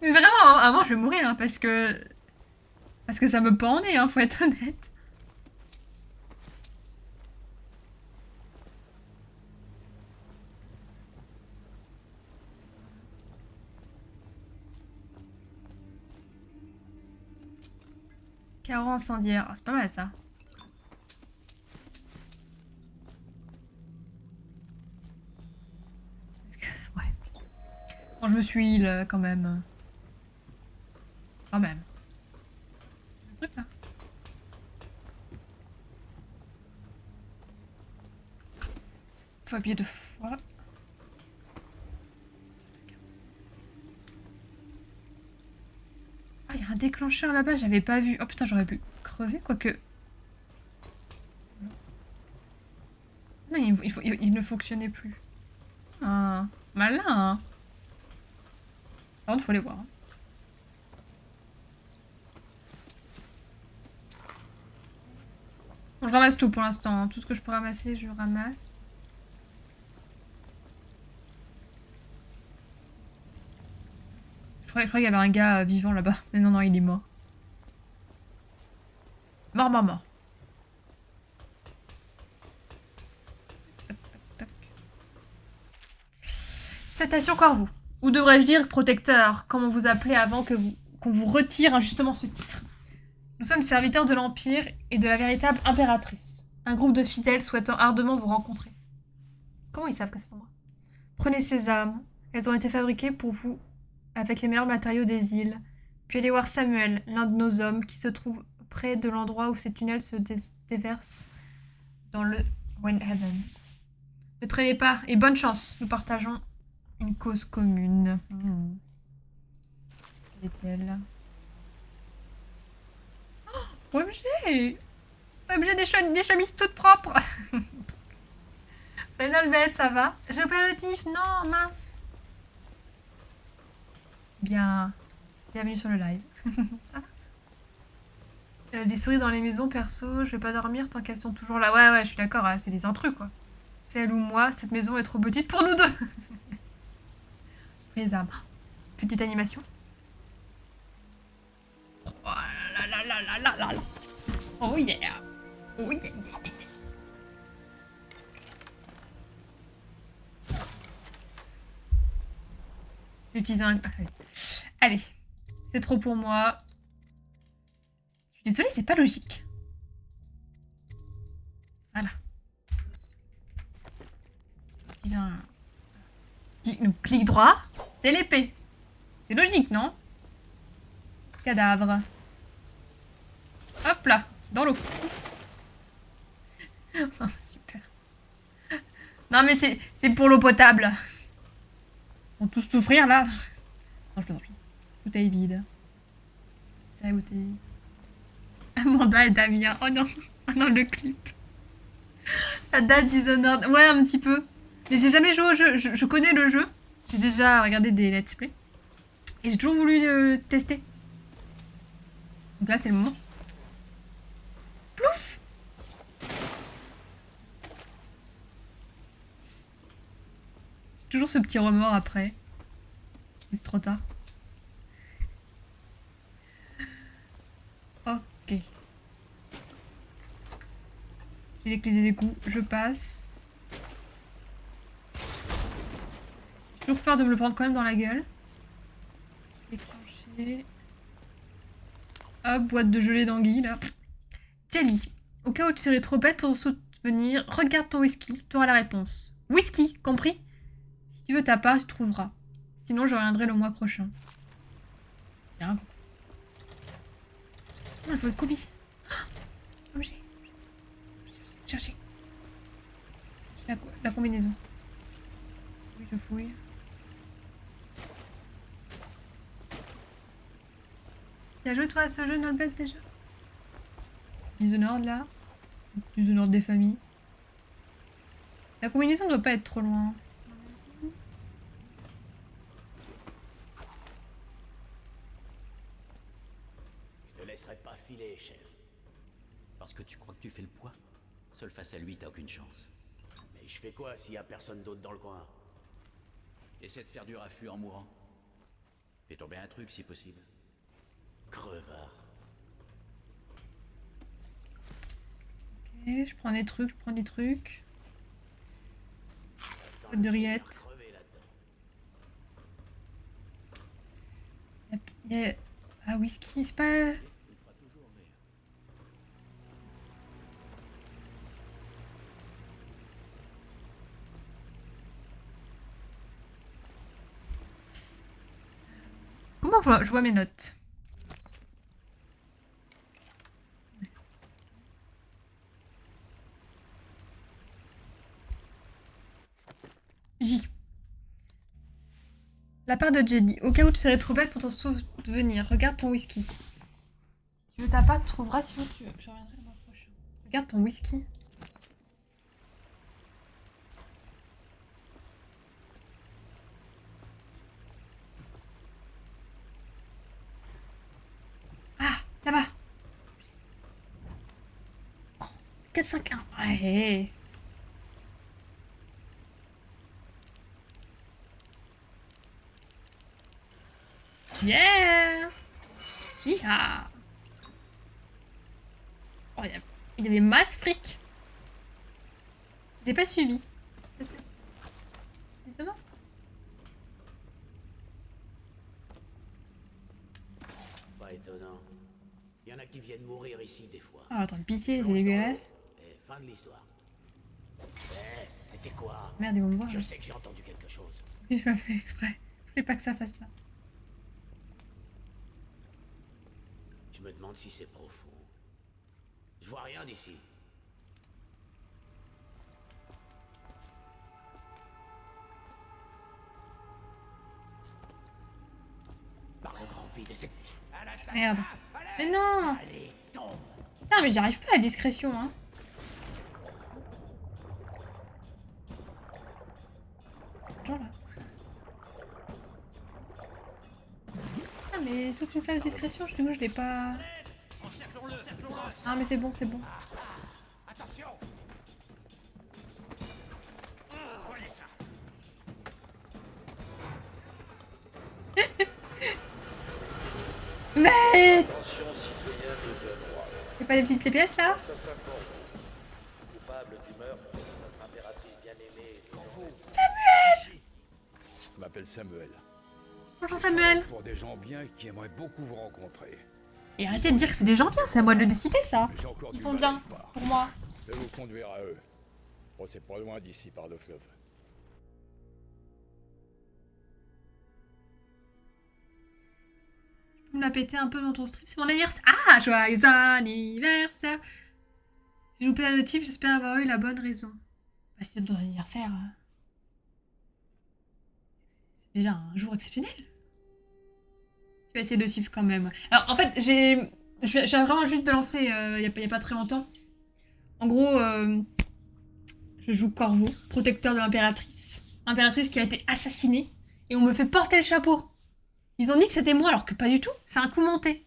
Mais vraiment, à moi, je vais mourir, hein, parce que ça me pend au nez, hein, faut être honnête. Carreau incendiaire, ah, c'est pas mal ça. Parce que, ouais. Bon, je me suis heal quand même. Quand même. Un truc là. Faut appuyer 2 fois. Ah, il y a un déclencheur là-bas, j'avais pas vu. Oh putain, j'aurais pu crever, quoique... Non, il ne fonctionnait plus. Ah, malin, hein. Par contre, faut les voir. Hein. Bon, je ramasse tout pour l'instant. Hein. Tout ce que je peux ramasser, je ramasse. Je croyais qu'il y avait un gars vivant là-bas. Mais non, il est mort. Mort. Citation Corvo. Ou devrais-je dire protecteur, comme on vous appelait avant qu'on vous retire injustement ce titre. Nous sommes serviteurs de l'Empire et de la véritable impératrice. Un groupe de fidèles souhaitant ardemment vous rencontrer. Comment ils savent que c'est pour moi? Prenez ces armes. Elles ont été fabriquées pour vous avec les meilleurs matériaux des îles. Puis allez voir Samuel, l'un de nos hommes, qui se trouve près de l'endroit où ces tunnels se déversent dans le Windhaven. Ne traînez pas, et bonne chance. Nous partageons une cause commune. Quelle est-elle? Oh, OMG! OMG, des chemises toutes propres. C'est une bête, ça va? J'ai oublié le tif, non, mince. Bien, bienvenue sur le live. Les souris dans les maisons, perso, je vais pas dormir tant qu'elles sont toujours là. Ouais, je suis d'accord, hein, c'est des intrus, quoi. C'est elle ou moi, cette maison est trop petite pour nous deux. Les armes. Petite animation. Oh là là là là là là là. Oh yeah. Oh yeah. J'utilise un... Allez. C'est trop pour moi. Je suis désolée, c'est pas logique. Voilà. Bien. Clic droit, c'est l'épée. C'est logique, non? Cadavre. Hop là, dans l'eau. Oh, super. Non mais c'est pour l'eau potable. Ils vont tous souffrir là. Non, je plaisante. Bouteille vide. C'est la bouteille vide. Amanda et Damien. Oh non. Oh non, le clip. Ça date Dishonored. Ouais, un petit peu. Mais j'ai jamais joué au jeu. Je connais le jeu. J'ai déjà regardé des let's play. Et j'ai toujours voulu tester. Donc là, c'est le moment. Plouf! J'ai toujours ce petit remords après. C'est trop tard. Ok. J'ai les clés des égouts. Je passe. J'ai toujours peur de me le prendre quand même dans la gueule. Déclencher. Hop, boîte de gelée d'anguille, là. Jelly. Au cas où tu serais trop bête pour souvenir, regarde ton whisky, tu auras la réponse. Whisky, compris? Si tu veux ta part, tu trouveras. Sinon, je reviendrai le mois prochain. J'ai rien compris. Oh, il faut être Kobe. Oh, j'ai... Chercher. La combinaison. Oui, je fouille. Tu as joué toi à ce jeu Nolbet déjà? Dishonored là. Dishonored des familles. La combinaison doit pas être trop loin.
Je te laisserai pas filer, chef.
Parce que tu crois que tu fais le poids? Seul face à lui, t'as aucune chance.
Mais je fais quoi s'il y a personne d'autre dans le coin?
Essaie de faire du raffut en mourant. Fais tomber un truc si possible.
Crevard.
Ok, je prends des trucs. Boîte de rillettes. Ah, whisky, c'est pas... Comment je vois mes notes? J. La part de Jelly. Au cas où tu serais trop bête pour t'en souvenir, regarde ton whisky. Si tu veux ta part, tu trouveras, sinon je reviendrai le mois prochain. Regarde ton whisky. Ah, là-bas. Oh, 4-5-1. Ouais. Yeah! Yeeha! Oh, il y avait masse fric. J'ai pas suivi. C'est ça?
Pas étonnant. Il y en a qui viennent mourir ici des fois.
Oh, attends, le pisser, c'est dégueulasse.
Et fin de l'histoire. C'était quoi?
Merde, ils vont me voir.
Je sais que j'ai entendu quelque chose.
J'ai pas fait exprès. Je voulais pas que ça fasse ça.
Je me demande si c'est profond. Je vois rien d'ici. vie de cette...
Merde. Mais non.
Allez, tombe.
Putain, mais j'y arrive pas à la discrétion, hein. Genre là. Ah, mais toute une phase de discrétion, du coup, je l'ai pas... Ah, mais c'est bon, c'est bon.
Attention. Prenez ça.
Mais...
Attention, citoyen de Benoît.
Y'a pas des petites pièces là?
Assassin Corvo, coupable du meurtre de notre impératrice bien-aimée.
Samuel!
Je m'appelle Samuel.
Bonjour Samuel.
Pour des gens bien qui aimeraient beaucoup vous rencontrer.
Et arrêtez de dire que c'est des gens bien, c'est à moi de le décider ça.
J'ai encore
Ils
du
sont
mal
bien
à y croire.
pour moi.
Je vais vous conduire à eux. Bon, c'est pas loin d'ici par le fleuve.
Tu peux me la péter un peu dans ton stream, c'est mon anniversaire. Ah, joyeux anniversaire. J'ai loupé la notif, j'espère avoir eu la bonne raison. Bah, si c'est ton anniversaire, c'est déjà un jour exceptionnel. Tu vas essayer de le suivre quand même. Alors en fait, je viens vraiment juste de lancer il y a pas très longtemps. En gros, je joue Corvo, protecteur de l'impératrice. Impératrice qui a été assassinée et on me fait porter le chapeau. Ils ont dit que c'était moi alors que pas du tout. C'est un coup monté.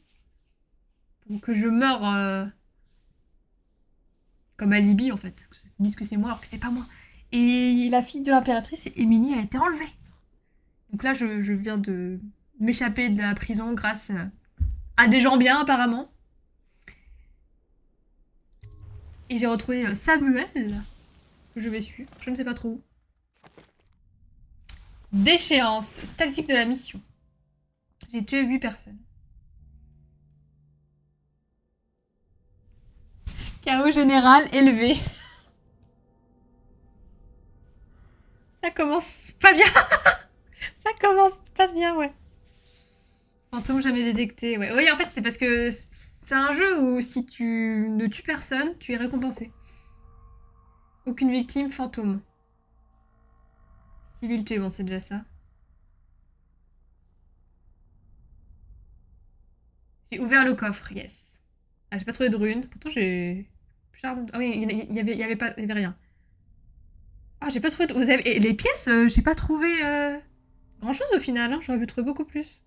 Pour que je meure comme alibi en fait. Ils disent que c'est moi alors que c'est pas moi. Et la fille de l'impératrice, Émilie, a été enlevée. Donc là, je viens de m'échapper de la prison grâce à des gens bien apparemment. Et j'ai retrouvé Samuel, que je vais suivre, je ne sais pas trop où. Déchéance, statistique de la mission. J'ai tué 8 personnes. Chaos général élevé. Ça commence pas bien. Ça commence pas bien, ouais. Fantôme jamais détecté, ouais. Oui, en fait, c'est parce que c'est un jeu où si tu ne tues personne, tu es récompensé. Aucune victime, fantôme. Civil tué, bon, c'est déjà ça. J'ai ouvert le coffre, yes. Ah, j'ai pas trouvé de runes. Pourtant, j'ai... Charme... Ah oui, il y avait rien. Ah, j'ai pas trouvé de... Vous avez... Et les pièces, j'ai pas trouvé grand-chose au final. Hein. J'aurais pu trouver beaucoup plus.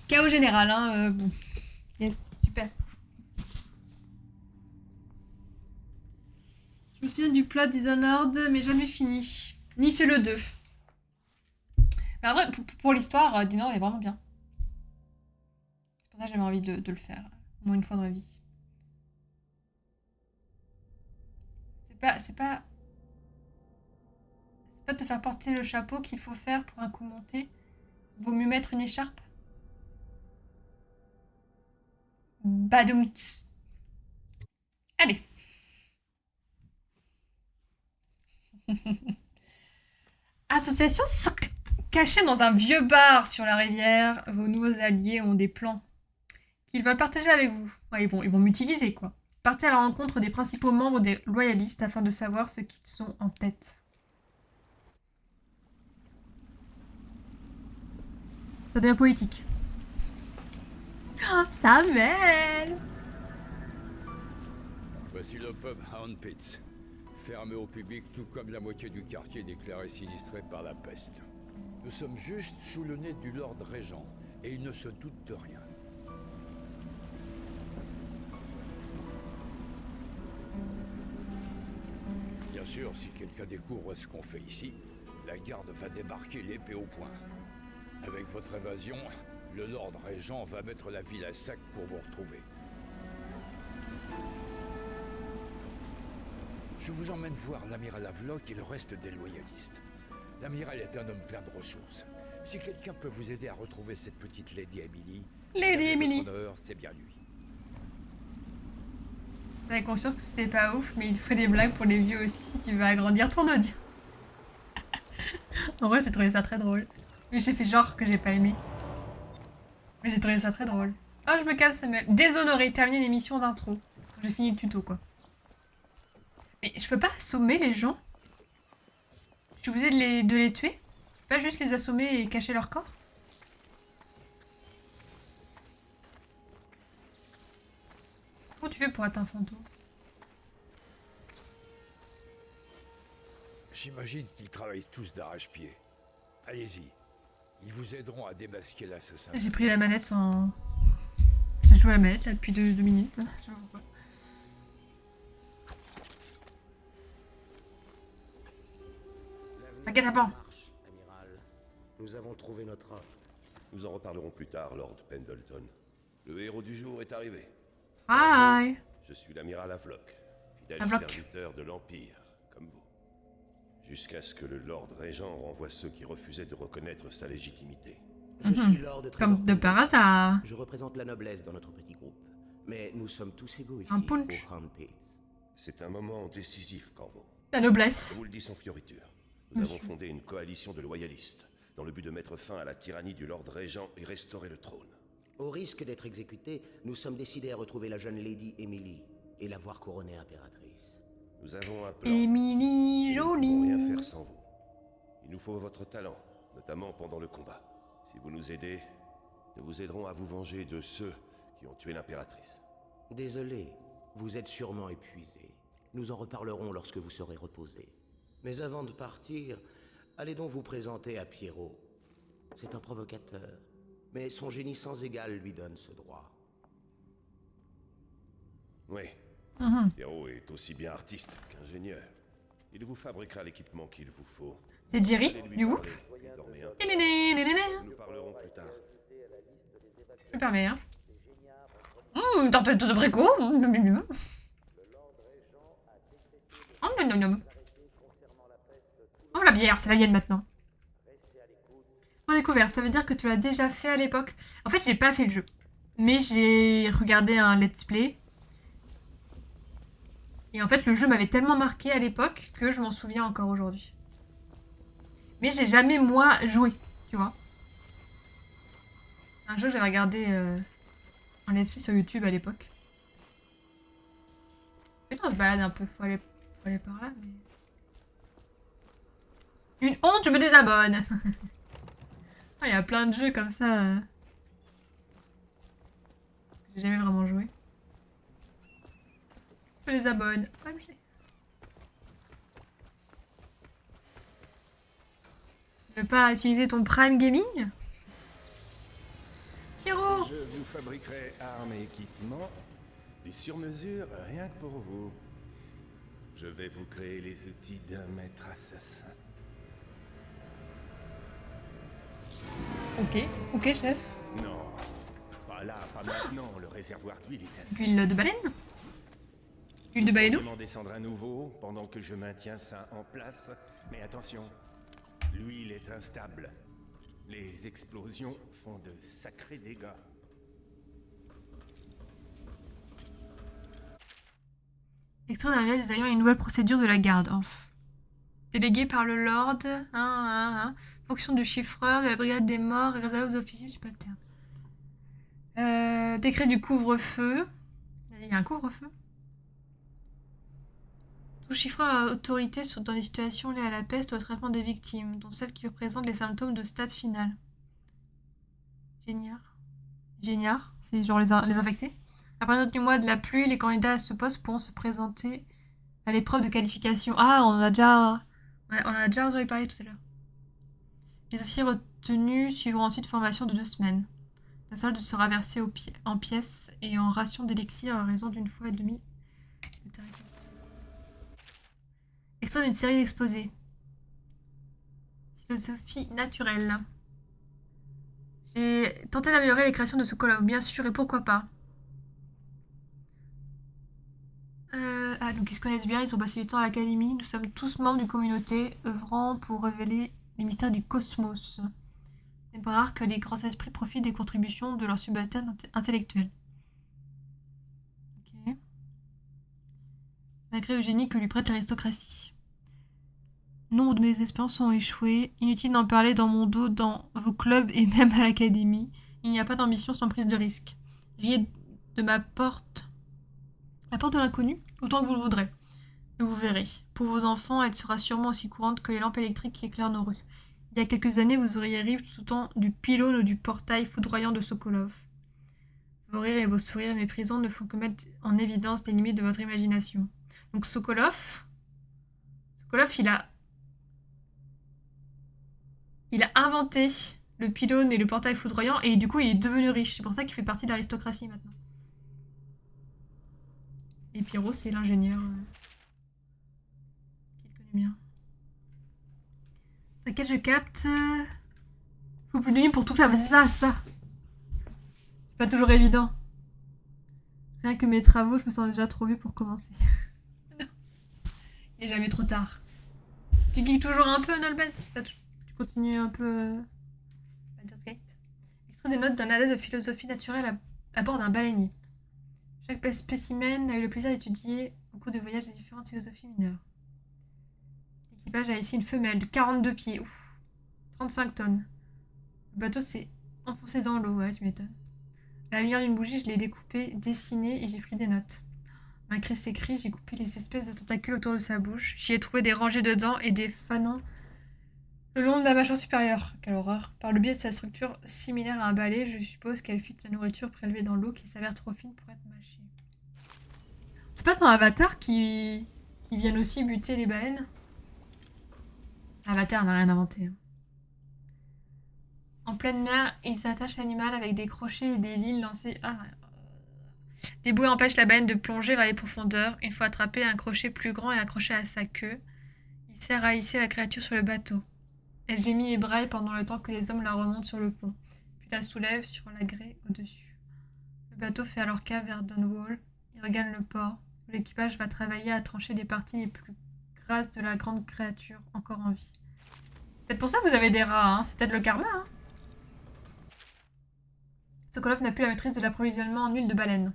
Chaos général, hein. Bon. Yes, super. Je me souviens du plot Dishonored, mais jamais fini. Ni fait le 2. Mais en vrai, pour l'histoire, Dishonored est vraiment bien. C'est pour ça que j'avais envie de le faire. Au moins une fois dans ma vie. C'est pas te faire porter le chapeau qu'il faut faire pour un coup monté. Vaut mieux mettre une écharpe. Badoumts. Allez. Association secrète. Cachée dans un vieux bar sur la rivière, vos nouveaux alliés ont des plans qu'ils veulent partager avec vous. Ouais, ils vont m'utiliser, quoi. Partez à la rencontre des principaux membres des loyalistes afin de savoir ce qu'ils sont en tête. Ça devient poétique. Oh, Samuel!
Voici le pub Hound Pits. Fermé au public, tout comme la moitié du quartier déclaré sinistré par la peste. Nous sommes juste sous le nez du Lord Régent, et il ne se doute de rien. Bien sûr, si quelqu'un découvre ce qu'on fait ici, la garde va débarquer l'épée au poing. Avec votre évasion, le Lord Régent va mettre la ville à sac pour vous retrouver. Je vous emmène voir l'amiral Havelock et le reste des loyalistes. L'amiral est un homme plein de ressources. Si quelqu'un peut vous aider à retrouver cette petite Lady Emily, c'est bien lui.
J'avais conscience que c'était pas ouf, mais il faut des blagues pour les vieux aussi si tu veux agrandir ton audience. En vrai, j'ai trouvé ça très drôle. Mais j'ai fait genre que j'ai pas aimé. Mais j'ai trouvé ça très drôle. Oh, je me casse, Samuel. Déshonoré, terminer l'émission d'intro. J'ai fini le tuto, quoi. Mais je peux pas assommer les gens? Je suis obligée de les tuer? Pas juste les assommer et cacher leur corps? Comment tu fais pour être un fantôme?
J'imagine qu'ils travaillent tous d'arrache-pied. Allez-y. Ils vous aideront à démasquer l'assassin.
J'ai pris la manette sans... Je joue à la manette là depuis 2 minutes. Là. Je sais pas pourquoi. T'inquiète pas.
Amiral. Nous avons trouvé notre homme.
Nous en reparlerons plus tard, Lord Pendleton. Le héros du jour est arrivé.
Hi.
Je suis l'amiral Havelock, fidèle
Havelock.
serviteur de l'Empire, comme vous. Jusqu'à ce que le Lord Régent renvoie ceux qui refusaient de reconnaître sa légitimité.
Je suis Lord
Comme de par hasard.
Je représente la noblesse dans notre petit groupe. Mais nous sommes tous égaux ici,
Un punch.
au Hound Pits.
C'est un moment décisif, Corvo.
La noblesse.
Je vous le dis sans fioriture. Nous avons fondé une coalition de loyalistes, dans le but de mettre fin à la tyrannie du Lord Régent et restaurer le trône.
Au risque d'être exécutés, nous sommes décidés à retrouver la jeune Lady Emily et la voir couronnée impératrice.
Nous avons un plan.
Émilie
Et nous ne pouvons rien
jolie.
faire sans vous. Il nous faut votre talent, notamment pendant le combat. Si vous nous aidez, nous vous aiderons à vous venger de ceux qui ont tué l'impératrice.
Désolé, vous êtes sûrement épuisé. Nous en reparlerons lorsque vous serez reposé. Mais avant de partir, allez donc vous présenter à Pierrot. C'est un provocateur, mais son génie sans égal lui donne ce droit.
Oui. Pierrot est aussi bien artiste qu'ingénieur. Il vous fabriquera l'équipement qu'il vous faut.
C'est Jerry,
Allez lui
du coup.
parler, lui dormez un peu.
Téléné.
Nous parlerons plus tard.
Je me permets, hein. Tortue de abricot. Oh, non, non. Oh, la bière, c'est la mienne maintenant. Redécouvert, ça veut dire que tu l'as déjà fait à l'époque. En fait, j'ai pas fait le jeu. Mais j'ai regardé un let's play. Et en fait, le jeu m'avait tellement marqué à l'époque que je m'en souviens encore aujourd'hui. Mais j'ai jamais, moi, joué, tu vois. C'est un jeu que j'avais regardé en let's play sur YouTube à l'époque. En fait, on se balade un peu, faut aller par là, mais... Une honte, je me désabonne. Il y a plein de jeux comme ça. J'ai jamais vraiment joué. Je me désabonne. OMG. Tu veux pas utiliser ton Prime Gaming? Pierrot!
Je vous fabriquerai armes et équipements du sur-mesure rien que pour vous. Je vais vous créer les outils d'un maître assassin.
Ok, chef.
Non, pas là, pas maintenant. Le réservoir d'huile est assez.
Huile de baleine? Huile de baleineau?
Je vais en descendre un nouveau pendant que je maintiens ça en place. Mais attention, l'huile est instable. Les explosions font de sacrés dégâts.
Extrait d'un manuel détaillant une nouvelle procédure de la garde. Délégué par le Lord. Fonction de chiffreur de la brigade des morts et réservé aux officiers subalternes. Décret du couvre-feu. Il y a un couvre-feu. Tout chiffreur à autorité dans des situations liées à la peste ou au traitement des victimes, dont celles qui présentent les symptômes de stade final. Géniard, c'est genre les infectés. Après du mois de la pluie, les candidats à ce poste pourront se présenter à l'épreuve de qualification. Ah, on en a déjà entendu parler tout à l'heure. Les officiers retenus suivront ensuite formation de 2 semaines. La solde sera versée en pièces et en rations d'élixir à raison d'une fois et demie. Extrait d'une série d'exposés. Philosophie naturelle. J'ai tenté d'améliorer les créations de ce colloque, bien sûr, et pourquoi pas. Donc ils se connaissent bien, ils ont passé du temps à l'académie. Nous sommes tous membres d'une communauté œuvrant pour révéler les mystères du cosmos. C'est pas rare que les grands esprits profitent des contributions de leurs subalternes intellectuels. Ok. Malgré le génie que lui prête l'aristocratie. Nombre de mes espérances ont échoué. Inutile d'en parler dans mon dos, dans vos clubs et même à l'académie. Il n'y a pas d'ambition sans prise de risque. Riez de ma porte... La porte de l'inconnu, autant que vous le voudrez. Et vous verrez. Pour vos enfants, elle sera sûrement aussi courante que les lampes électriques qui éclairent nos rues. Il y a quelques années, vous auriez ri tout autant du pylône ou du portail foudroyant de Sokolov. Vos rires et vos sourires méprisants ne font que mettre en évidence les limites de votre imagination. Donc Sokolov, il a inventé le pylône et le portail foudroyant et du coup il est devenu riche. C'est pour ça qu'il fait partie de l'aristocratie maintenant. Et Pyro, c'est l'ingénieur qu'il connaît bien. T'inquiète, je capte. Faut plus de nuit pour tout faire, mais c'est ça. C'est pas toujours évident. Rien que mes travaux, je me sens déjà trop vieux pour commencer. Non. Il est jamais trop tard. Tu geeks toujours un peu, Nolbed? Tu continues un peu... Baldur's Gate. Extrait des notes d'un adepte de philosophie naturelle à bord d'un baleinier. Chaque spécimen a eu le plaisir d'étudier au cours du voyage les différentes philosophies mineures. L'équipage a ici une femelle de 42 pieds. Ouf. 35 tonnes. Le bateau s'est enfoncé dans l'eau, ouais, tu m'étonnes. À la lumière d'une bougie, je l'ai découpé, dessiné et j'ai pris des notes. Malgré ses cris, j'ai coupé les espèces de tentacules autour de sa bouche. J'y ai trouvé des rangées de dents et des fanons le long de la mâchoire supérieure. Quelle horreur. Par le biais de sa structure similaire à un balai, je suppose qu'elle filtre la nourriture prélevée dans l'eau qui s'avère trop fine pour être mâchée. C'est pas dans Avatar qui viennent aussi buter les baleines? Avatar n'a rien inventé. En pleine mer, il s'attache à l'animal avec des crochets et des lignes lancées. Des bouées empêchent la baleine de plonger vers les profondeurs. Une fois attrapé, un crochet plus grand est accroché à sa queue. Il sert à hisser la créature sur le bateau. Elle gémit et braille pendant le temps que les hommes la remontent sur le pont, puis la soulèvent sur la grée au-dessus. Le bateau fait alors cave vers Dunwall. Il regagne le port, où l'équipage va travailler à trancher les parties les plus grasses de la grande créature encore en vie. C'est peut-être pour ça que vous avez des rats, hein. C'est peut-être le karma, hein. Sokolov n'a plus la maîtrise de l'approvisionnement en huile de baleine.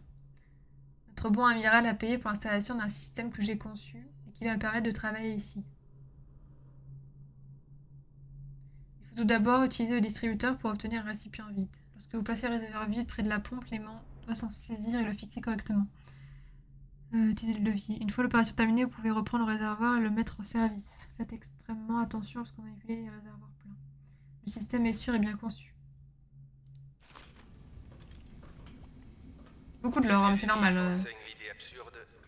Notre bon amiral a payé pour l'installation d'un système que j'ai conçu et qui va me permettre de travailler ici. Il faut tout d'abord utiliser le distributeur pour obtenir un récipient vide. Lorsque vous placez le réservoir vide près de la pompe, l'aimant doit s'en saisir et le fixer correctement. Utilisez le levier. Une fois l'opération terminée, vous pouvez reprendre le réservoir et le mettre au service. Faites extrêmement attention lorsque vous manipulez les réservoirs pleins. Le système est sûr et bien conçu. Beaucoup de l'or, mais c'est normal.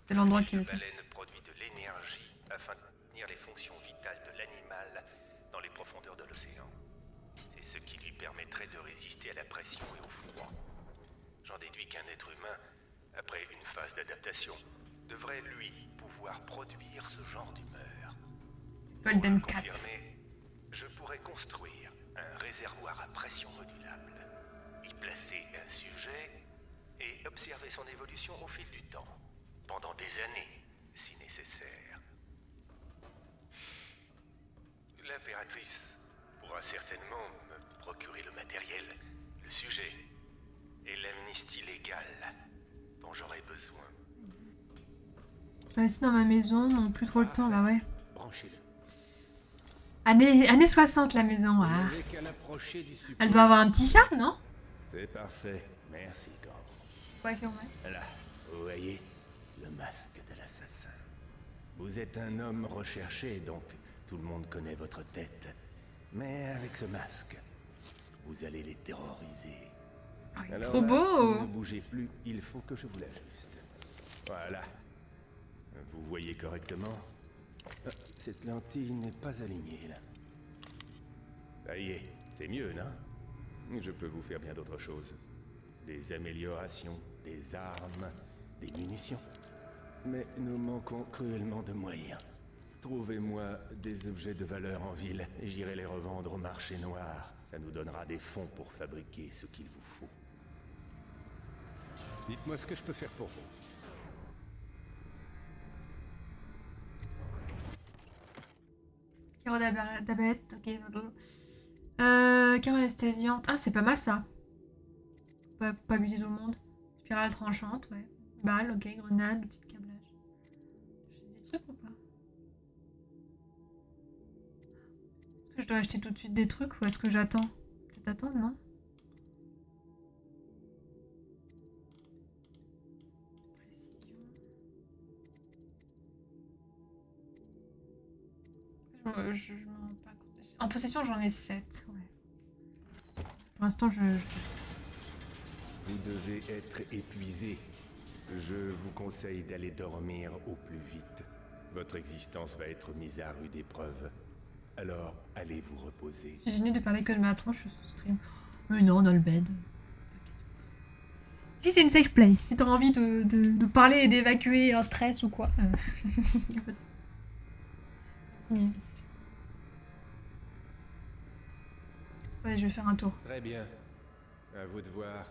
C'est l'endroit qui veut ça.
Produit de l'énergie afin de maintenir les fonctions vitales de l'animal dans les profondeurs de l'océan. C'est ce qui lui permettrait de résister à la pression et au froid. J'en déduis qu'un être humain, après une phase d'adaptation, devrait lui pouvoir produire ce genre d'humeur.
Golden Cat.
Je pourrais construire un réservoir à pression modulable, y placer un sujet et observer son évolution au fil du temps, pendant des années, si nécessaire. L'impératrice pourra certainement me procurer le matériel, le sujet et l'amnistie légale dont j'aurai besoin.
Je vais rester dans ma maison, non plus trop le temps, bah ouais.
Branchez-le.
Années 60 la maison, ah. Elle doit avoir un petit charme, non?
C'est parfait, merci Corvo.
Ouais, fais mon masque.
Là, vous voyez, le masque de l'assassin. Vous êtes un homme recherché, donc tout le monde connaît votre tête. Mais avec ce masque, vous allez les terroriser.
Oh, il est
alors
trop
là,
beau!
Ne bougez plus, il faut que je vous l'ajuste. Voilà. Vous voyez correctement? Cette lentille n'est pas alignée, là. Ça y est, c'est mieux, non? Je peux vous faire bien d'autres choses. Des améliorations, des armes, des munitions. Mais nous manquons cruellement de moyens. Trouvez-moi des objets de valeur en ville, et j'irai les revendre au marché noir. Ça nous donnera des fonds pour fabriquer ce qu'il vous faut.
Dites-moi ce que je peux faire pour vous.
Carreau d'abette, ok. Carreau anesthésiante. Ah, c'est pas mal ça. Pas abuser tout le monde. Spirale tranchante, ouais. Balle, ok. Grenade, outil de câblage. J'ai des trucs ou pas? Est-ce que je dois acheter tout de suite des trucs ou est-ce que j'attends? Peut-être attendre, non? Précision. Je me rends pas compte. En possession, j'en ai 7. Ouais. Pour l'instant,
Vous devez être épuisé. Je vous conseille d'aller dormir au plus vite. Votre existence va être mise à rude épreuve. Alors, allez vous reposer.
J'ai gêné de parler que de ma tronche sous stream. Mais non, dans le bed. T'inquiète pas. Si c'est une safe place, si t'as envie de parler et d'évacuer un stress ou quoi. Continue. Attendez, je vais faire un tour.
Très bien. À vous de voir.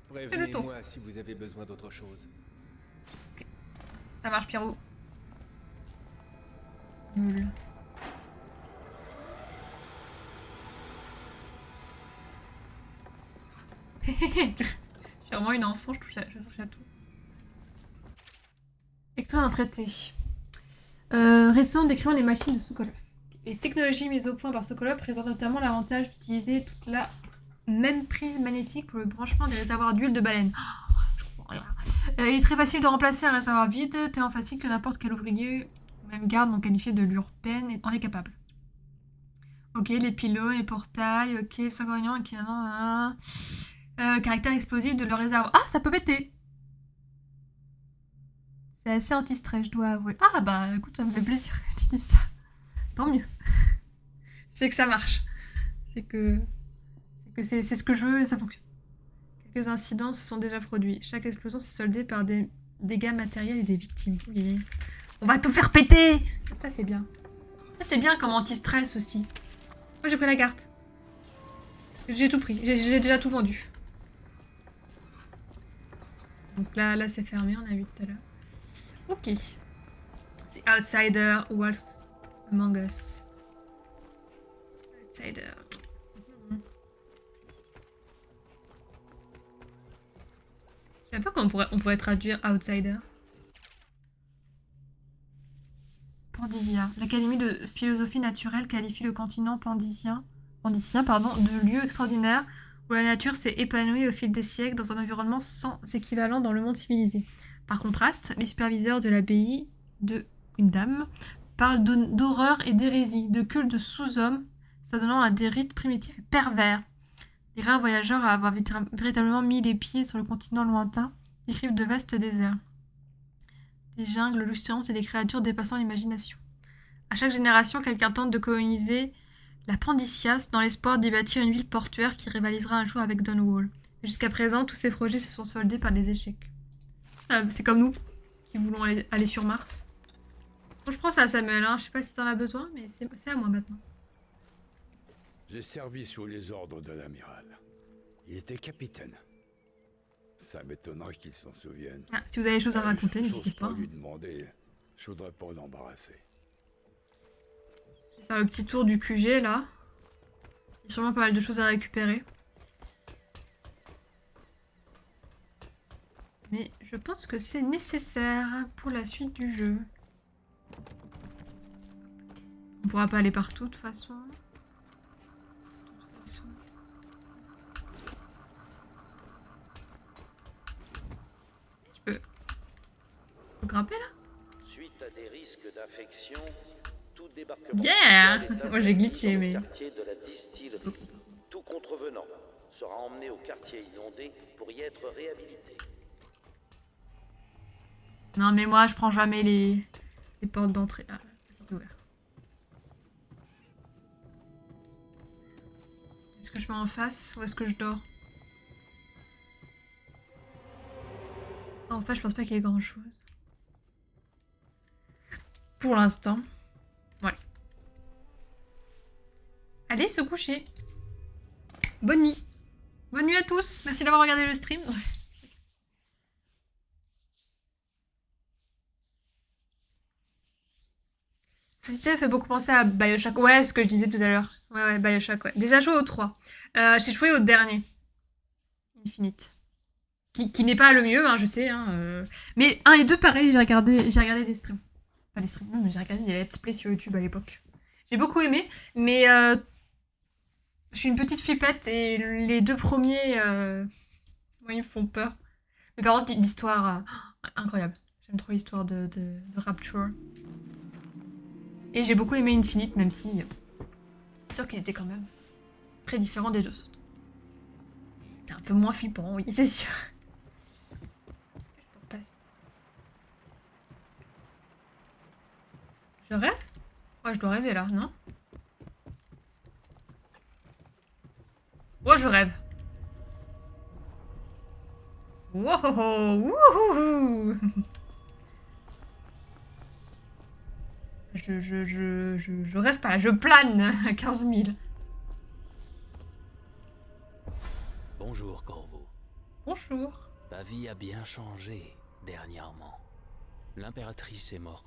Prévenez-moi
si vous avez besoin d'autre chose.
Ok. Ça marche, Pierrot. Nul. Je suis vraiment une enfant, je touche à tout. Extrait d'un traité. Récent décrivant les machines de Sokolov. Les technologies mises au point par Sokolov présentent notamment l'avantage d'utiliser toute la même prise magnétique pour le branchement des réservoirs d'huile de baleine. Oh, je comprends rien. Il est très facile de remplacer un réservoir vide, tellement facile que n'importe quel ouvrier ou même garde non qualifié de l'urbaine en est capable. Ok, les pylônes, les portails, ok, le Saint-Grognon, ok, le caractère explosif de leur réservoir. Ah, ça peut péter! C'est assez anti-stress, je dois avouer. Ah bah écoute, ça me fait plaisir que tu dises ça. Tant mieux. C'est que ça marche. C'est c'est ce que je veux et ça fonctionne. Quelques incidents se sont déjà produits. Chaque explosion s'est soldée par des dégâts matériels et des victimes. Oui. On va tout faire péter! Ça c'est bien. Ça c'est bien comme anti-stress aussi. Moi j'ai pris la carte. J'ai tout pris. J'ai déjà tout vendu. Donc là c'est fermé, on a vu tout à l'heure. Ok. The outsider walks among us. Outsider. Je sais pas comment on pourrait traduire outsider. Pandisia. L'Académie de philosophie naturelle qualifie le continent pandicien de lieu extraordinaire où la nature s'est épanouie au fil des siècles dans un environnement sans équivalent dans le monde civilisé. Par contraste, les superviseurs de l'abbaye de Windham parlent d'horreur et d'hérésie, de culte de sous-hommes, s'adonnant à des rites primitifs et pervers. Les rares voyageurs à avoir véritablement mis les pieds sur le continent lointain décrivent de vastes déserts. Des jungles luxuriantes et des créatures dépassant l'imagination. À chaque génération, quelqu'un tente de coloniser la Pandicias dans l'espoir d'y bâtir une ville portuaire qui rivalisera un jour avec Dunwall. Jusqu'à présent, tous ces projets se sont soldés par des échecs. C'est comme nous, qui voulons aller sur Mars. Bon, je prends ça à Samuel, hein. Je sais pas si t'en as besoin, mais c'est à moi maintenant.
J'ai servi sous les ordres de l'amiral. Il était capitaine. Ça m'étonnerait qu'il s'en souvienne.
Ah, si vous avez des choses à raconter, n'hésitez pas.
Lui demander, je voudrais pas l'embarrasser.
Je vais faire le petit tour du QG là. Il y a sûrement pas mal de choses à récupérer. Mais je pense que c'est nécessaire pour la suite du jeu. On pourra pas aller partout de toute façon. Je peux grimper là?
Suite à des risques d'infection, tout débarquement
Moi j'ai glitché mais...
quartier de la distillerie. Tout contrevenant sera emmené au quartier inondé pour y être réhabilité.
Non mais moi je prends jamais les portes d'entrée. Ah, c'est ouvert. Est-ce que je vais en face ou est-ce que je dors? En fait, je pense pas qu'il y ait grand chose. Pour l'instant. Voilà. Allez, se coucher. Bonne nuit. Bonne nuit à tous. Merci d'avoir regardé le stream. Ce système fait beaucoup penser à Bioshock. Ouais, ce que je disais tout à l'heure. Ouais, Bioshock, ouais. Déjà joué au 3. J'ai joué au dernier. Infinite. Qui n'est pas le mieux, hein, je sais. Hein, Mais 1 et 2, pareil, j'ai regardé des streams. Pas des streams, mais j'ai regardé des let's play sur YouTube à l'époque. J'ai beaucoup aimé, mais je suis une petite flippette et les 2 premiers, ils me font peur. Mais par contre, l'histoire, incroyable. J'aime trop l'histoire de Rapture. Et j'ai beaucoup aimé Infinite, même si c'est sûr qu'il était quand même très différent des deux autres. Il était un peu moins flippant, oui, c'est sûr. Je rêve? Ouais, je dois rêver là, non? Oh, je rêve. Wow, wouhou. Je rêve pas là, je plane à 15 000.
Bonjour, Corvo.
Bonjour.
Ta vie a bien changé dernièrement. L'impératrice est morte.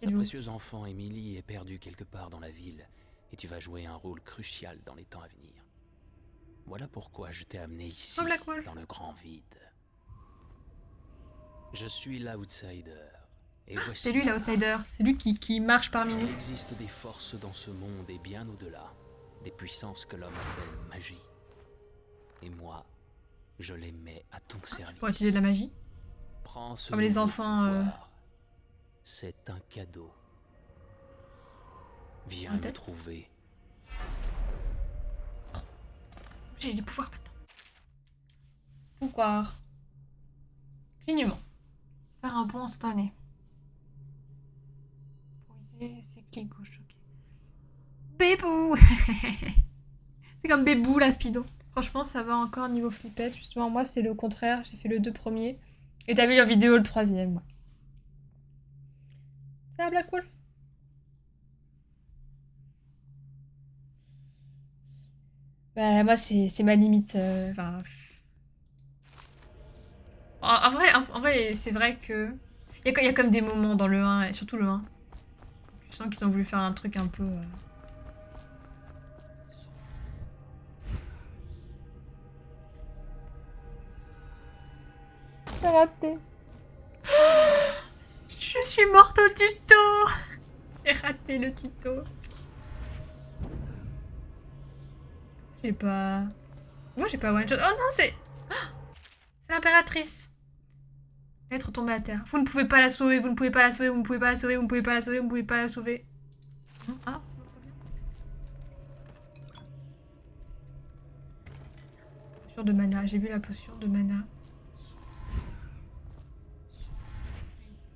Et
Ta
d'où?
précieuse enfant, Emily, est perdue quelque part dans la ville. Et tu vas jouer un rôle crucial dans les temps à venir. Voilà pourquoi je t'ai amené ici,
Oh, Black Wolf.
dans le grand vide. Je suis l'outsider. Et voici
C'est lui l'outsider, c'est lui qui marche parmi
Il
nous.
existe des forces dans ce monde et bien au-delà. Des puissances que l'homme appelle magie. Et moi, je les mets à ton service.
Pour utiliser de la magie.
Prends ce
Comme les
nouveau
enfants.
pouvoir. C'est un cadeau. Viens me
Peut-être.
trouver.
J'ai des pouvoirs maintenant. Pouvoir. Clignement. Faire un bond instantané. Improviser, c'est clic gauche, ok. Bébou. C'est comme Bébou, la Speedo. Franchement, ça va encore niveau flippette. Justement, moi, c'est le contraire. J'ai fait le 2 premiers. Et t'as vu la vidéo le 3e, ouais. Ça va, Black Wolf? Bah, moi, c'est ma limite. Enfin... En vrai c'est vrai que... Il y a comme des moments dans le 1, et surtout le 1. Je sens qu'ils ont voulu faire un truc un peu... J'ai raté. Je suis morte au tuto. J'ai raté le tuto. J'ai pas... Moi j'ai pas one shot. Oh non, c'est... C'est l'impératrice. Être tombée à terre. Vous ne pouvez pas la sauver, vous ne pouvez pas la sauver, vous ne pouvez pas la sauver, vous ne pouvez pas la sauver, vous ne pouvez pas la sauver. Ah, c'est pas bien. Potion de mana, j'ai vu la potion de mana.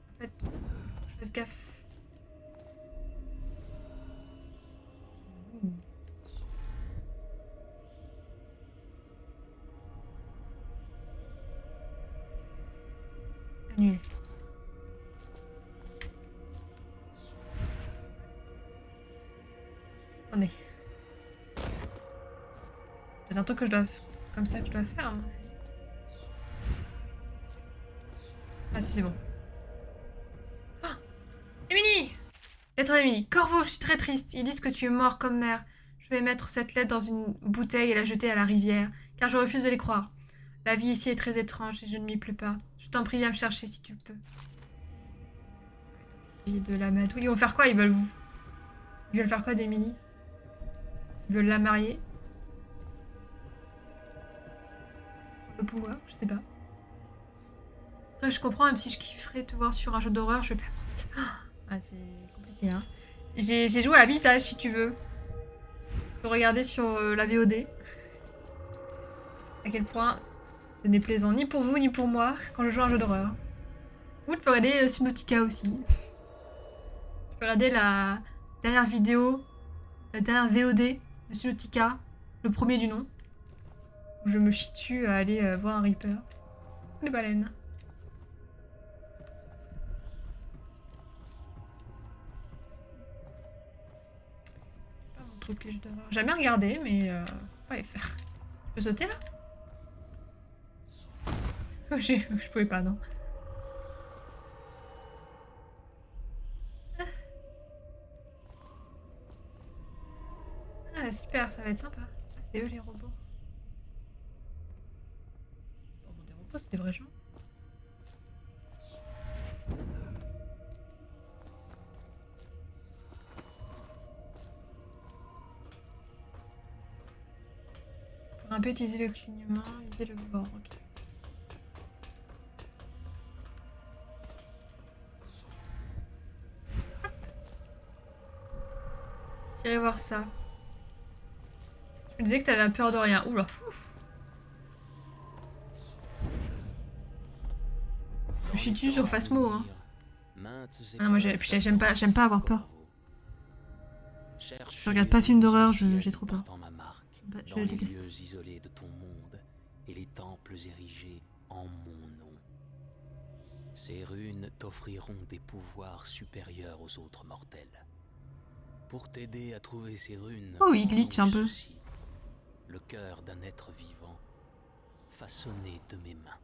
En fait, je fasse gaffe. Annulé. Attendez. C'est un truc que je dois... Comme ça que je dois faire, à mon avis. Ah si, c'est bon. Oh Emily! Lettre d'Emily. Corvo, je suis très triste. Ils disent que tu es mort comme mère. Je vais mettre cette lettre dans une bouteille et la jeter à la rivière, car je refuse de les croire. La vie ici est très étrange et je ne m'y plais pas. Je t'en prie, viens me chercher si tu peux. Essayer de la mettre. Oui, ils vont faire quoi? Ils veulent faire quoi d'Emily? Ils veulent la marier? Le pouvoir, je sais pas. Après, je comprends, même si je kifferais te voir sur un jeu d'horreur, je vais pas mentir. Ah, c'est compliqué, hein. J'ai joué à Visage, si tu veux. Tu peux regarder sur la VOD. À quel point ce n'est plaisant ni pour vous ni pour moi quand je joue à un jeu d'horreur. Ou tu peux regarder Subnautica aussi. Tu peux regarder la dernière vidéo, la dernière VOD de Subnautica, le premier du nom. Où je me chie dessus à aller voir un Reaper. Les baleines. C'est pas mon truc les jeux d'horreur. J'ai jamais regardé, mais faut pas les faire. Je peux sauter là? Je pouvais pas, non. Ah, super, ça va être sympa. Ah, c'est eux les robots. Bon, des robots, c'est des vrais gens. Pour un peu utiliser le clignement, viser le bord, ok. J'irai voir ça. Je me disais que t'avais peur de rien. Oula. Je suis dessus sur Phasmo, hein. Ah, moi j'aime pas avoir peur. Je regarde pas de films d'horreur, j'ai trop peur. Je le déteste.
Dans les lieux isolés de ton monde et les temples érigés en mon nom. Ces runes t'offriront des pouvoirs supérieurs aux autres mortels. Pour t'aider à trouver ces runes,
oh, il glitch un peu.
Ceci, le cœur d'un être vivant, façonné de mes mains.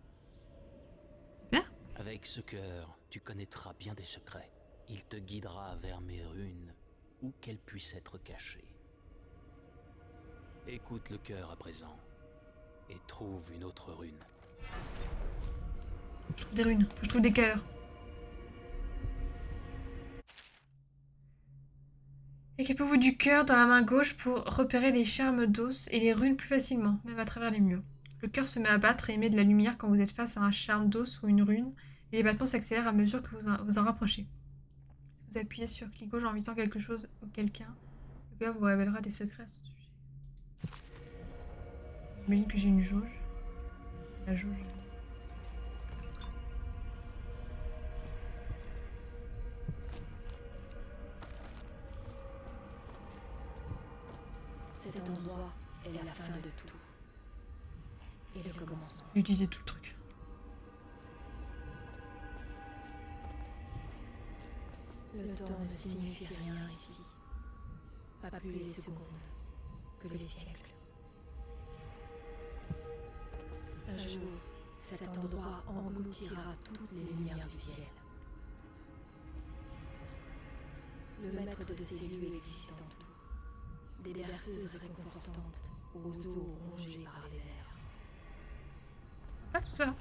Bien.
Avec ce cœur, tu connaîtras bien des secrets. Il te guidera vers mes runes, où qu'elles puissent être cachées. Écoute le cœur à présent, et trouve une autre rune.
Je trouve des runes, faut que je trouve des cœurs. Équipez-vous du cœur dans la main gauche pour repérer les charmes d'os et les runes plus facilement, même à travers les murs. Le cœur se met à battre et émet de la lumière quand vous êtes face à un charme d'os ou une rune, et les battements s'accélèrent à mesure que vous en rapprochez. Si vous appuyez sur clic gauche en visant quelque chose ou quelqu'un, le cœur vous révélera des secrets à son sujet. J'imagine que j'ai une jauge. C'est la jauge.
Cet endroit est la fin de tout. Et le commencement.
J'ai utilisé tout le truc.
Le temps ne signifie rien ici. Pas plus les secondes que les siècles. Un jour, cet endroit engloutira toutes les lumières du ciel. Le maître de ces lieux existe en tout. Des berceuses réconfortantes aux os rongés par les vers.
Pas tout ça.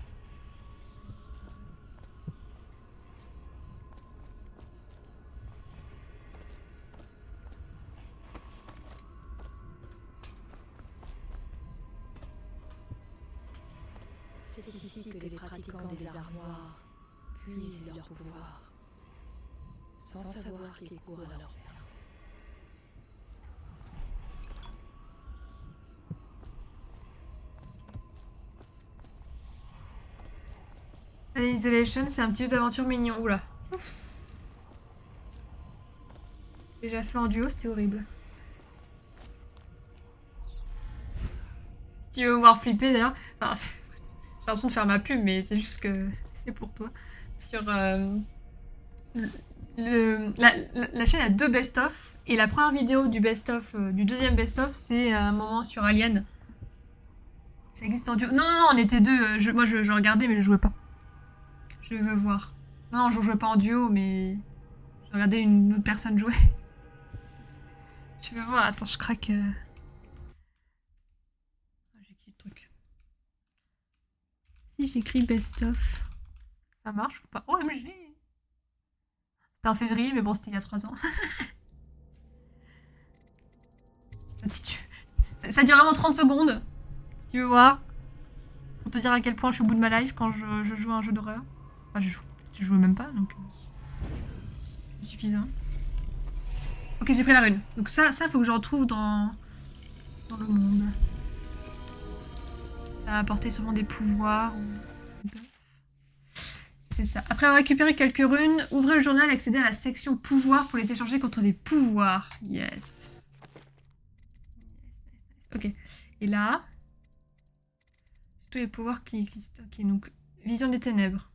C'est ici que les pratiquants des arts noirs puisent leur pouvoir, sans savoir qu'ils courent à leur perte.
Isolation, c'est un petit jeu d'aventure mignon. Oula. Déjà fait en duo, c'était horrible. Si tu veux me voir flipper d'ailleurs, enfin, j'ai l'impression de faire ma pub, mais c'est juste que c'est pour toi. Sur la chaîne a 2 best-of, et la première vidéo du best-of, du deuxième best-of, c'est un moment sur Alien. Ça existe en duo. Non, on était 2. Moi, je regardais, mais je jouais pas. Je veux voir. Non, je jouais pas en duo, mais je regardais une autre personne jouer. Tu veux voir? Attends, je craque. J'ai écrit le truc. Si j'écris best of, ça marche ou pas? OMG! C'était en février, mais bon, c'était il y a 3 ans. Ça dure vraiment 30 secondes. Si tu veux voir. Pour te dire à quel point je suis au bout de ma life quand je joue à un jeu d'horreur. Enfin, je joue même pas, donc c'est suffisant. Ok, j'ai pris la rune. Donc ça faut que je retrouve dans le monde. Ça va apporter sûrement des pouvoirs. C'est ça. Après avoir récupéré quelques runes, ouvrez le journal et accédez à la section pouvoirs pour les échanger contre des pouvoirs. Yes. Ok. Et là, tous les pouvoirs qui existent. Ok, donc vision des ténèbres.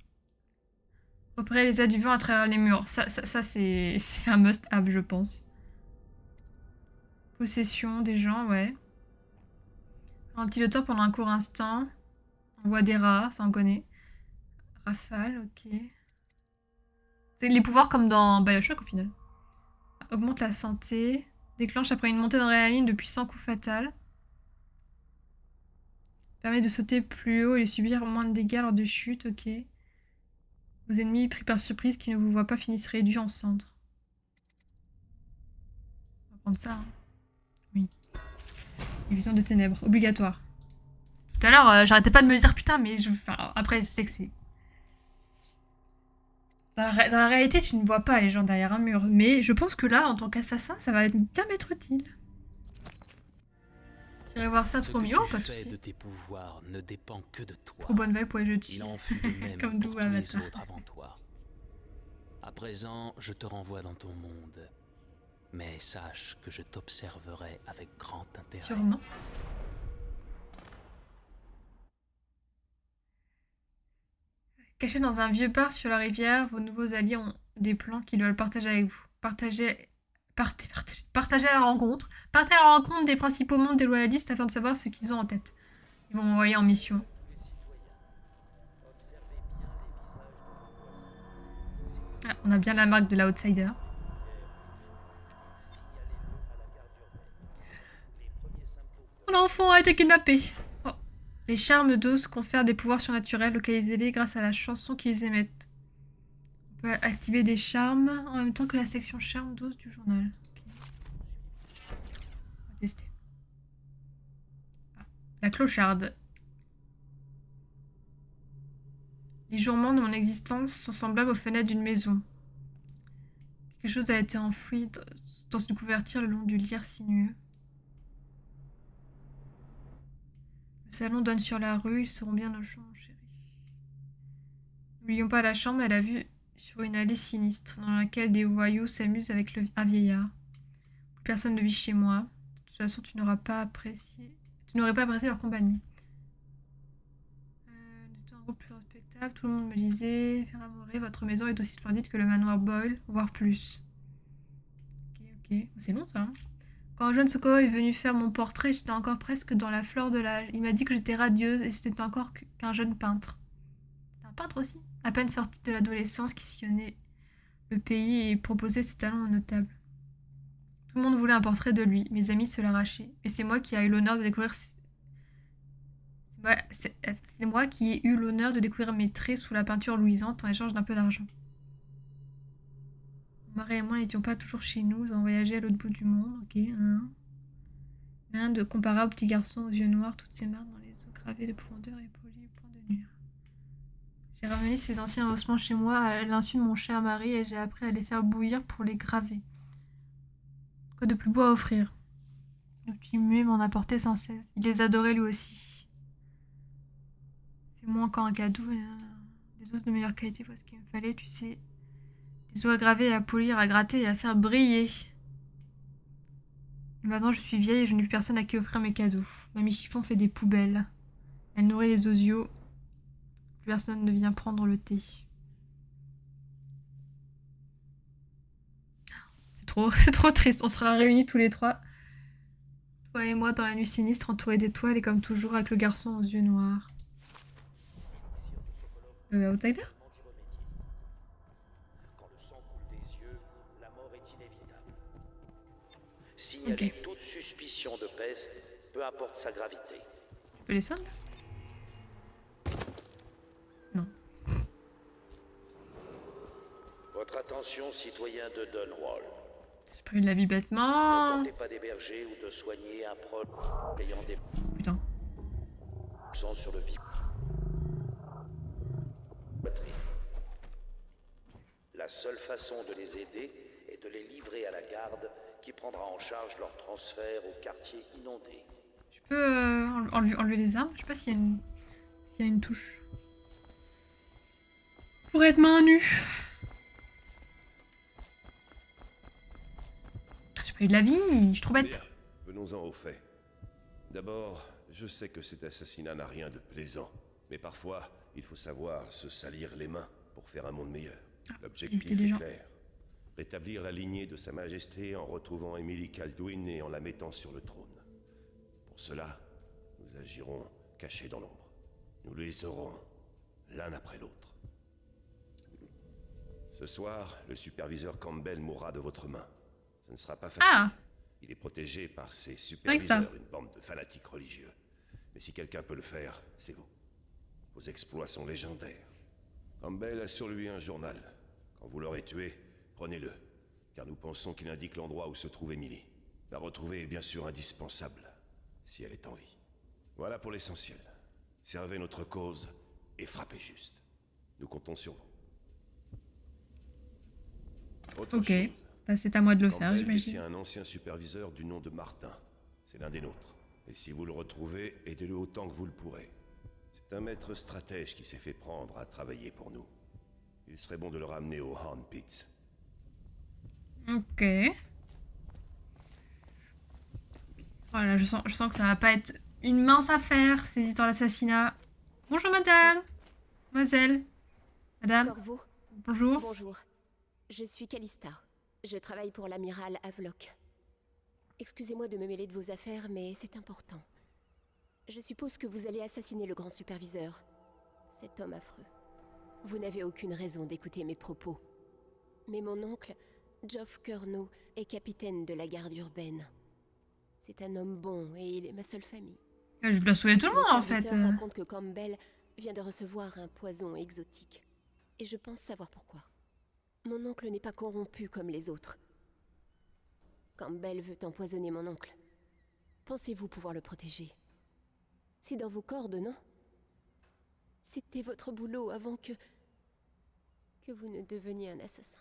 Repérer les aides du vent à travers les murs. Ça c'est un must-have, je pense. Possession des gens, ouais. Ralentit le temps pendant un court instant. Envoie des rats, ça on connaît. Rafale, ok. C'est les pouvoirs comme dans Bioshock au final. Augmente la santé. Déclenche après une montée d'adrénaline de puissants coups fatals. Permet de sauter plus haut et de subir moins de dégâts lors de chute, ok. Vos ennemis pris par surprise qui ne vous voient pas finissent réduits en cendres. On va prendre ça. Hein. Oui. Vision des ténèbres, obligatoire. Tout à l'heure, j'arrêtais pas de me dire putain, mais enfin, après, je sais que c'est. Dans la réalité, tu ne vois pas les gens derrière un mur. Mais je pense que là, en tant qu'assassin, ça va bien m'être utile. J'irai voir ça promis. Oh, pas de soucis.
de tes pouvoirs ne dépend que de toi.
Trop bonne vibe pour les jeux de
Il en fut de même
comme
pour
d'où
tous les
Avatar.
autres avant toi. À présent, je te renvoie dans ton monde. Mais sache que je t'observerai avec grand intérêt.
Sûrement. Cachés dans un vieux bar sur la rivière, vos nouveaux alliés ont des plans qu'ils veulent partager avec vous. Partagez à la rencontre. Partez à la rencontre des principaux membres des loyalistes afin de savoir ce qu'ils ont en tête. Ils vont m'envoyer en mission. Ah, on a bien la marque de l'outsider. Mon enfant a été kidnappé. Oh. Les charmes d'os confèrent des pouvoirs surnaturels. Localisez-les grâce à la chanson qu'ils émettent. On peut activer des charmes en même temps que la section charmes d'os du journal. Okay. On va tester. Ah. La clocharde. Les journements de mon existence sont semblables aux fenêtres d'une maison. Quelque chose a été enfoui dans une couverture le long du lierre sinueux. Le salon donne sur la rue, ils seront bien nos chambres, chérie. N'oublions pas la chambre et la vue sur une allée sinistre, dans laquelle des voyous s'amusent avec un vieillard. Plus personne ne vit chez moi. De toute façon, tu n'aurais pas apprécié leur compagnie. C'était un groupe plus respectable, tout le monde me disait, faire amourer, votre maison est aussi splendide que le manoir Boyle, voire plus. Ok, c'est long ça, hein. Quand un jeune Soko est venu faire mon portrait, j'étais encore presque dans la fleur de l'âge. Il m'a dit que j'étais radieuse et c'était encore qu'un jeune peintre. C'était un peintre aussi. À peine sorti de l'adolescence qui sillonnait le pays et proposait ses talents aux notables. Tout le monde voulait un portrait de lui. Mes amis se l'arrachaient. Mais c'est moi qui ai eu l'honneur de découvrir... C'est moi qui ai eu l'honneur de découvrir mes traits sous la peinture luisante en échange d'un peu d'argent. Marie et moi n'étions pas toujours chez nous, nous avons voyagé à l'autre bout du monde, ok. Rien de comparable au petit garçon aux yeux noirs, toutes ces marques dans les os gravées de profondeur et polies au point de nuire. J'ai ramené ces anciens ossements chez moi à l'insu de mon cher mari et j'ai appris à les faire bouillir pour les graver. Quoi de plus beau à offrir? Le petit muet m'en apportait sans cesse. Il les adorait lui aussi. Fais-moi encore un cadeau. Des os de meilleure qualité, voilà ce qu'il me fallait, tu sais. Des os à graver, à polir, à gratter et à faire briller. Et maintenant je suis vieille et je n'ai plus personne à qui offrir mes cadeaux. Mamie Chiffon fait des poubelles. Elle nourrit les osios. Plus personne ne vient prendre le thé. C'est trop triste. On sera réunis tous les trois. Toi et moi dans la nuit sinistre, entourés d'étoiles et comme toujours avec le garçon aux yeux noirs. Le outsider?
Signaler toute suspicion de peste, peu importe sa gravité.
Tu peux les soldes? Non.
Votre attention, citoyen de Dunwall.
J'ai pris de la vie bêtement.
Ne tentez pas d'héberger ou de soigner un proche ayant des...
Putain.
...sont sur le vif. La seule façon de les aider est de les livrer à la garde qui prendra en charge leur transfert au quartier inondé.
Je peux enlever les armes. Je sais pas s'il y a une touche. Pour être main nue. J'ai pas eu de la vie, je suis trop bête.
Bien. Venons-en aux faits. D'abord, je sais que cet assassinat n'a rien de plaisant, mais parfois, il faut savoir se salir les mains pour faire un monde meilleur. L'objectif est clair. Rétablir la lignée de Sa Majesté en retrouvant Emily Kaldwin et en la mettant sur le trône. Pour cela, nous agirons cachés dans l'ombre. Nous les aurons l'un après l'autre. Ce soir, le superviseur Campbell mourra de votre main. Ce ne sera pas facile.
Ah.
Il est protégé par ses superviseurs, une bande de fanatiques religieux. Mais si quelqu'un peut le faire, c'est vous. Vos exploits sont légendaires. Campbell a sur lui un journal. Quand vous l'aurez tué, prenez-le, car nous pensons qu'il indique l'endroit où se trouve Emily. La retrouver est bien sûr indispensable, si elle est en vie. Voilà pour l'essentiel. Servez notre cause et frappez juste. Nous comptons sur vous. Autre
Ok,
chose.
bah, c'est à moi de le faire,
Campbell
j'imagine.
détient un ancien superviseur du nom de Martin. C'est l'un des nôtres. Et si vous le retrouvez, aidez-le autant que vous le pourrez. C'est un maître stratège qui s'est fait prendre à travailler pour nous. Il serait bon de le ramener au Horn Pits.
Ok. Voilà, je sens que ça va pas être une mince affaire, ces histoires d'assassinat. Bonjour madame. Mademoiselle. Madame.
Corvo.
Bonjour.
Bonjour. Je suis Callista. Je travaille pour l'amiral Havelock. Excusez-moi de me mêler de vos affaires, mais c'est important. Je suppose que vous allez assassiner le grand superviseur. Cet homme affreux. Vous n'avez aucune raison d'écouter mes propos. Mais mon oncle, Geoff Curnow, est capitaine de la garde urbaine. C'est un homme bon et il est ma seule famille.
Je dois sauver tout le monde en fait.
Le serviteur raconte que Campbell vient de recevoir un poison exotique. Et je pense savoir pourquoi. Mon oncle n'est pas corrompu comme les autres. Campbell veut empoisonner mon oncle. Pensez-vous pouvoir le protéger? C'est dans vos cordes, non? C'était votre boulot avant que vous ne deveniez un assassin.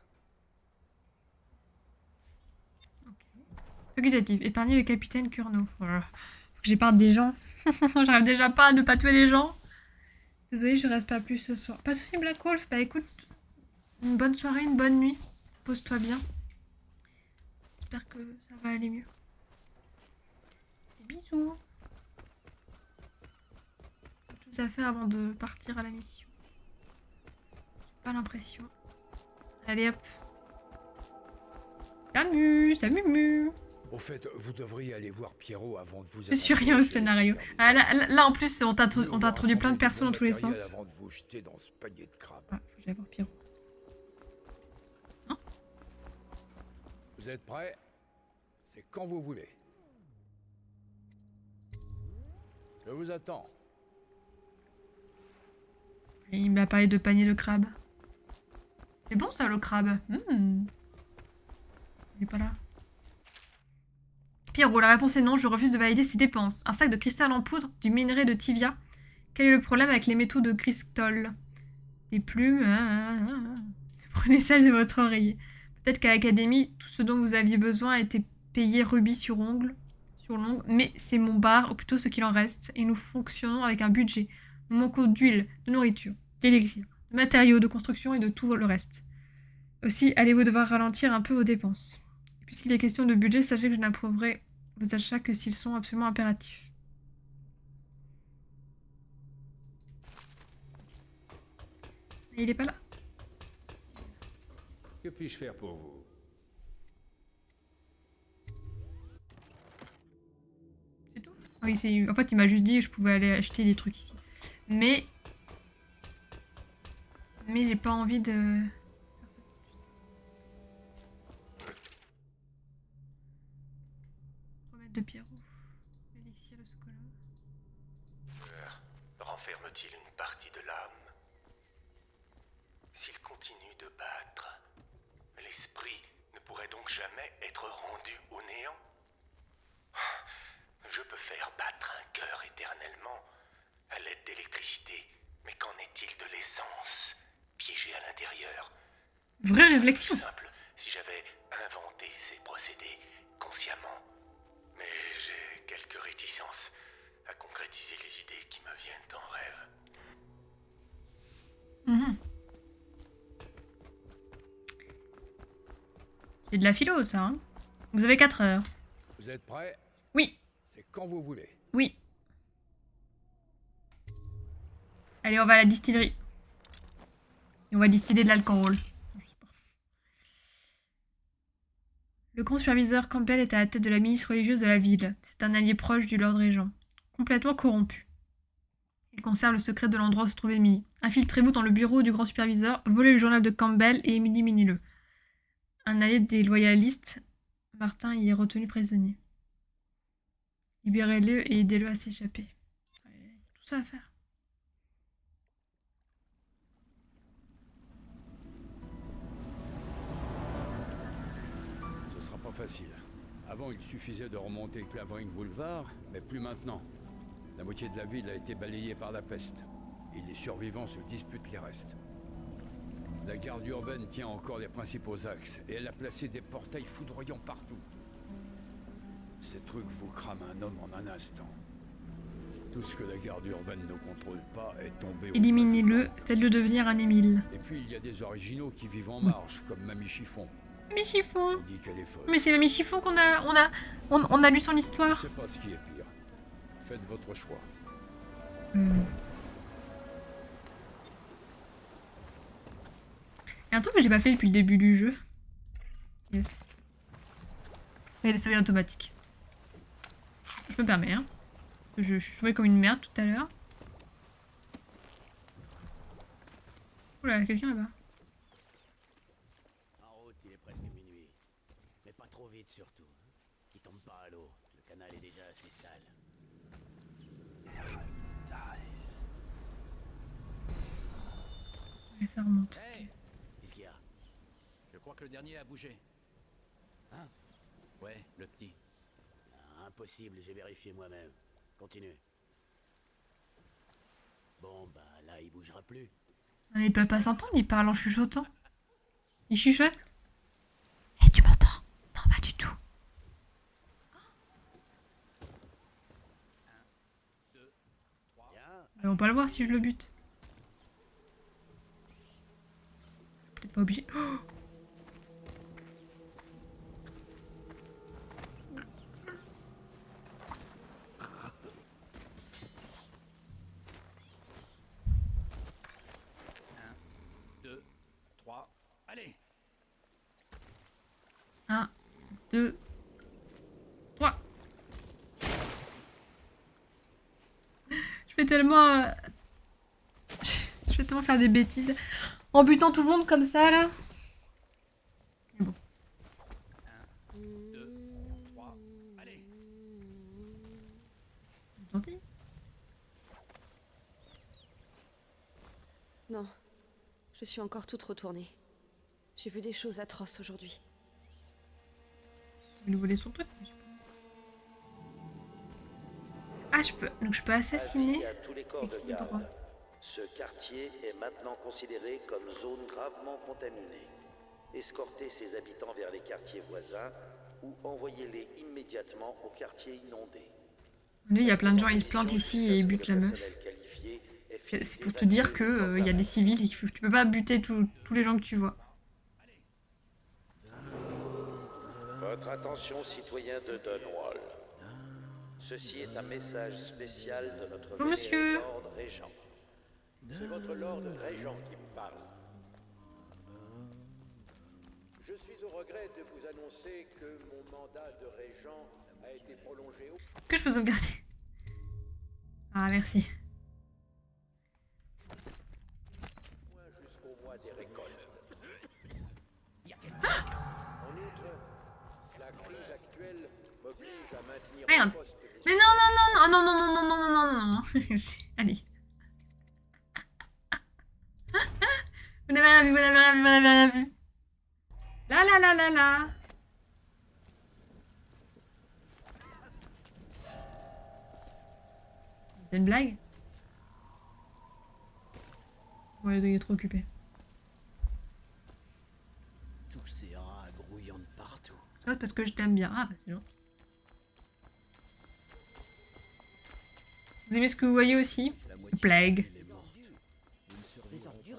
Facultatif. Épargner le capitaine Curnow. Voilà. Faut que j'épargne des gens. J'arrive déjà pas à ne pas tuer les gens. Désolée, je reste pas plus ce soir. Pas de soucis, Black Wolf. Bah écoute, une bonne soirée, une bonne nuit. Pose-toi bien. J'espère que ça va aller mieux. Des bisous. Autre chose à faire avant de partir à la mission. J'ai pas l'impression. Allez hop. Samu, samu.
Au fait, vous devriez aller voir Pierrot avant de vous...
Je suis rien au scénario. Ah, là, en plus, on t'a introduit plein de persos dans tous les sens.
Avant de vous jeter dans ce panier de crabes.
Ah, faut que j'aille voir Pierrot. Hein?
Vous êtes prêts? C'est quand vous voulez. Je vous attends.
Et il m'a parlé de panier de crabes. C'est bon ça, le crabe. Il est pas là. Pierrot, la réponse est non, je refuse de valider ces dépenses. Un sac de cristal en poudre, du minerai de Tivia. Quel est le problème avec les métaux de cristol? Des plumes. Prenez celle de votre oreiller. Peut-être qu'à l'académie, tout ce dont vous aviez besoin était payé rubis sur l'ongle, mais c'est mon bar, ou plutôt ce qu'il en reste, et nous fonctionnons avec un budget. Nous manquons d'huile, de nourriture, d'élixir, de matériaux, de construction et de tout le reste. Aussi, allez-vous devoir ralentir un peu vos dépenses. Puisqu'il est question de budget, sachez que je n'approuverai vos achats que s'ils sont absolument impératifs. Et il est pas là.
Que puis-je faire pour vous?
C'est tout? Oui, en fait, il m'a juste dit que je pouvais aller acheter des trucs ici. Mais j'ai pas envie de... de Pierrot. L'élixir de Sokolov.
Renferme-t-il une partie de l'âme? S'il continue de battre, l'esprit ne pourrait donc jamais être rendu au néant? Je peux faire battre un cœur éternellement à l'aide d'électricité, mais qu'en est-il de l'essence piégée à l'intérieur?
Vraie réflexion.
Simple si j'avais inventé ces procédés consciemment. Mais j'ai quelques réticences à concrétiser les idées qui me viennent en rêve.
C'est de la philo, ça. Hein, vous avez 4 heures.
Vous êtes prêts?
Oui.
C'est quand vous voulez.
Oui. Allez, on va à la distillerie. Et on va distiller de l'alcool. Le grand superviseur Campbell est à la tête de la milice religieuse de la ville. C'est un allié proche du Lord Régent. Complètement corrompu. Il conserve le secret de l'endroit où se trouve Emily. Infiltrez-vous dans le bureau du grand superviseur, volez le journal de Campbell et éliminez-le. Un allié des loyalistes, Martin y est retenu prisonnier. Libérez-le et aidez-le à s'échapper. Tout ça à faire.
Ce sera pas facile. Avant, il suffisait de remonter Clavering Boulevard, mais plus maintenant. La moitié de la ville a été balayée par la peste. Et les survivants se disputent les restes. La garde urbaine tient encore les principaux axes, et elle a placé des portails foudroyants partout. Ces trucs vous crament un homme en un instant. Tout ce que la garde urbaine ne contrôle pas est tombé au...
Éliminez-le, faites-le devenir un Émile.
Et puis il y a des originaux qui vivent en marge, comme Mamie Chiffon.
Mamie Chiffon.
On dit qu'elle est folle.
Mais c'est Mamie Chiffon qu'on a lu son histoire.
Je sais pas ce qui est pire. Faites votre choix.
Il y a un truc que j'ai pas fait depuis le début du jeu. Yes. Il y a des sauvegardes automatiques. Je me permets, hein. Parce que je jouais comme une merde tout à l'heure. Oula, quelqu'un là-bas.
En route, il est presque minuit. Mais pas trop vite surtout. Qui tombe pas à l'eau. Le canal est déjà assez sale.
Et ça remonte.
Hey, qu'est-ce qu'il y a?
Je crois que le dernier a bougé.
Hein?
Ouais, le petit.
Ah, impossible, j'ai vérifié moi-même. Continue. Bon, bah là, il bougera plus.
Ils peuvent pas s'entendre, ils parlent en chuchotant. Ils chuchotent. Eh, tu m'entends? Non, pas du tout. Ils vont pas le voir si je le bute. Peut-être pas obligé. Oh,
allez.
1, 2, 3. Je vais tellement... Je vais tellement faire des bêtises en butant tout le monde comme ça, là. Mais bon.
1, 2, 3, allez.
Gentil.
Non. Je suis encore toute retournée. J'ai vu des choses atroces aujourd'hui.
Il nous volait son truc. Ah, je peux. Donc je peux assassiner.
À tous les corps de garde. Ce quartier est maintenant considéré comme zone gravement contaminée. Escortez ses habitants vers les quartiers voisins ou envoyez-les immédiatement aux quartiers inondés.
Lui, il y a plein de gens, ils se plantent ici et ils butent la meuf. C'est pour te dire que y a des civils et que tu peux pas buter tous les gens que tu vois.
Votre attention, citoyens de Dunwall. Ceci est un message spécial de notre
Bonjour, monsieur.
Lord Régent. C'est votre Lord Régent qui me parle. Je suis au regret de vous annoncer que mon mandat de Régent a été prolongé au...
Que je peux sauvegarder? Ah, merci.
Jusqu'au mois des récoltes. En outre, la crise actuelle m'oblige à maintenir...
Merde. Mais non, non, non, non, non, non, non, non, non, non, non, non. Allez. Vous n'avez rien vu, vous n'avez rien vu, vous n'avez rien vu. La la la la la. C'est une blague? Bon, il est trop occupé.
Tous ces rats grouillant de partout.
Ah, parce que je t'aime bien. Ah, bah c'est gentil. Vous aimez ce que vous voyez aussi? Plague.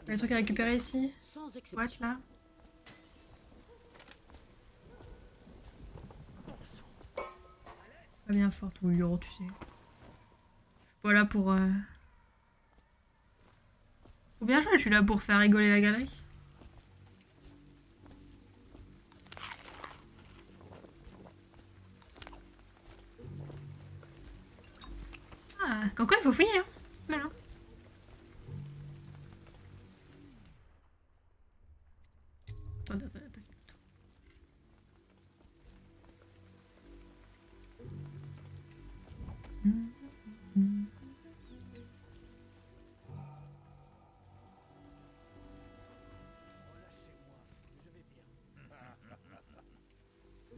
Il y a des trucs à récupérer ici. What là? Pas bien forte, ou Euro, tu sais. Je suis pas là pour... Faut bien jouer, je suis là pour faire rigoler la galerie. Ah, comme quoi il faut fouiller, hein. Malin. Attends, ça n'a pas fini.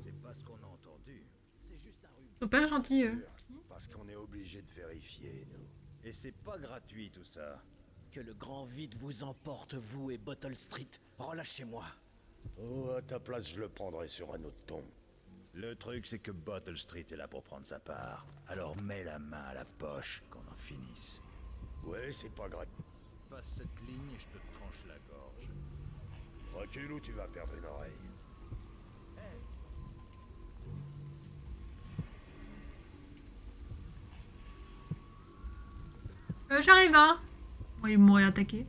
C'est pas ce qu'on a entendu.
C'est juste un rhume.
Ils sont pas gentils, eux.
Parce qu'on est obligé de vérifier, nous. Et c'est pas gratuit tout ça.
que le grand vide vous emporte, vous et Bottle Street. Relâchez-moi.
Oh, à ta place, je le prendrais sur un autre ton. Le truc, c'est que Bottle Street est là pour prendre sa part. Alors mets la main à la poche qu'on en finisse. Ouais, c'est pas grave. Passe cette ligne et je te tranche la gorge. Recule ou tu vas perdre une oreille.
J'arrive, hein. Bon, ils m'auraient attaqué.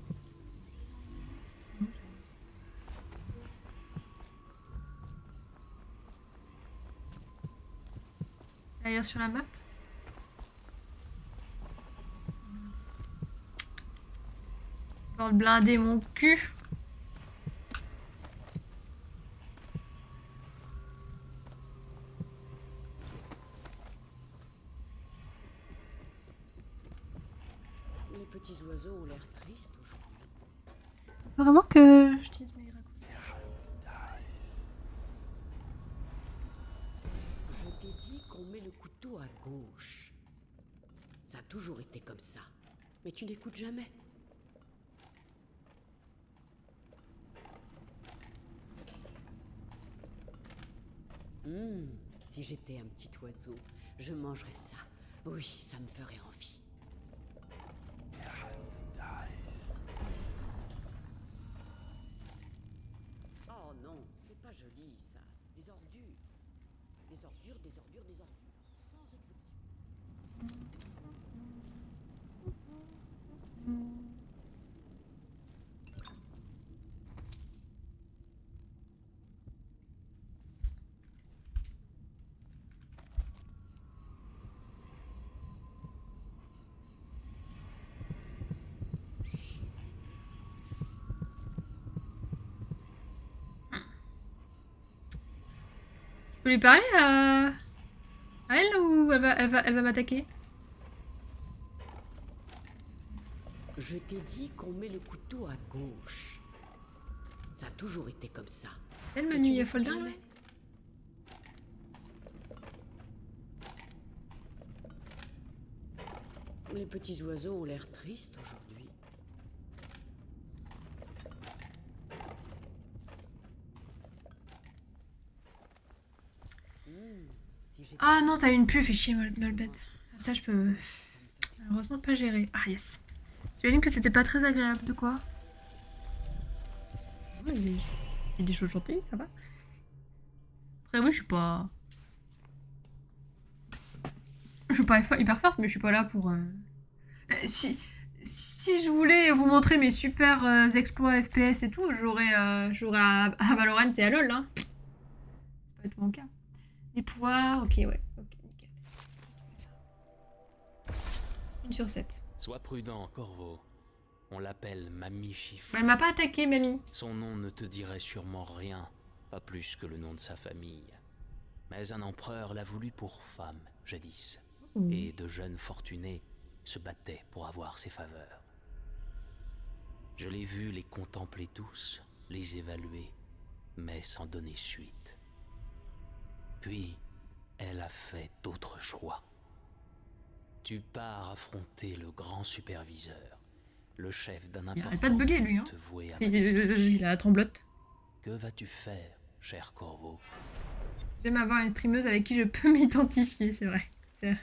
C'est ailleurs sur la map. Pour le blinder mon cul.
Les petits oiseaux ont l'air tristes aujourd'hui.
Vraiment que je dise mes raccourcis.
Je t'ai dit qu'on met le couteau à gauche. Ça a toujours été comme ça. Mais tu n'écoutes jamais. Si j'étais un petit oiseau, je mangerais ça. Oui, ça me ferait envie. Oh non, c'est pas joli ça. Des ordures. Des ordures, des ordures, des ordures. Sans exception.
Je peux lui parler à elle ou elle va m'attaquer?
Je t'ai dit qu'on met le couteau à gauche. Ça a toujours été comme ça.
Elle m'a mis Folder là.
Les petits oiseaux ont l'air tristes aujourd'hui.
Ah non, t'as une pue, fait chier, Molbed. Ça, je peux malheureusement pas gérer. Ah yes. J'imagine que c'était pas très agréable. De quoi? Il y a des choses gentilles, ça va. Après, oui, je suis pas hyper forte, mais je suis pas là pour... Si je voulais vous montrer mes super exploits FPS et tout, j'aurais à Valorant et à LoL, hein. Ça peut être mon cas. Les pouvoirs, ok, ouais. Ok, nickel. 1 sur 7.
Sois prudent, Corvo. On l'appelle Mamie Chiffon.
Elle m'a pas attaqué, Mamie.
Son nom ne te dirait sûrement rien, pas plus que le nom de sa famille. Mais un empereur l'a voulu pour femme, jadis. Et de jeunes fortunés se battaient pour avoir ses faveurs. Je l'ai vu les contempler tous, les évaluer, mais sans donner suite. Puis, elle a fait d'autres choix. Tu pars affronter le grand superviseur, le chef d'un important...
Il arrête pas de bugger, lui, hein. Il a la tremblote.
Que vas-tu faire, cher Corvo?
J'aime avoir une streameuse avec qui je peux m'identifier, c'est vrai. C'est vrai.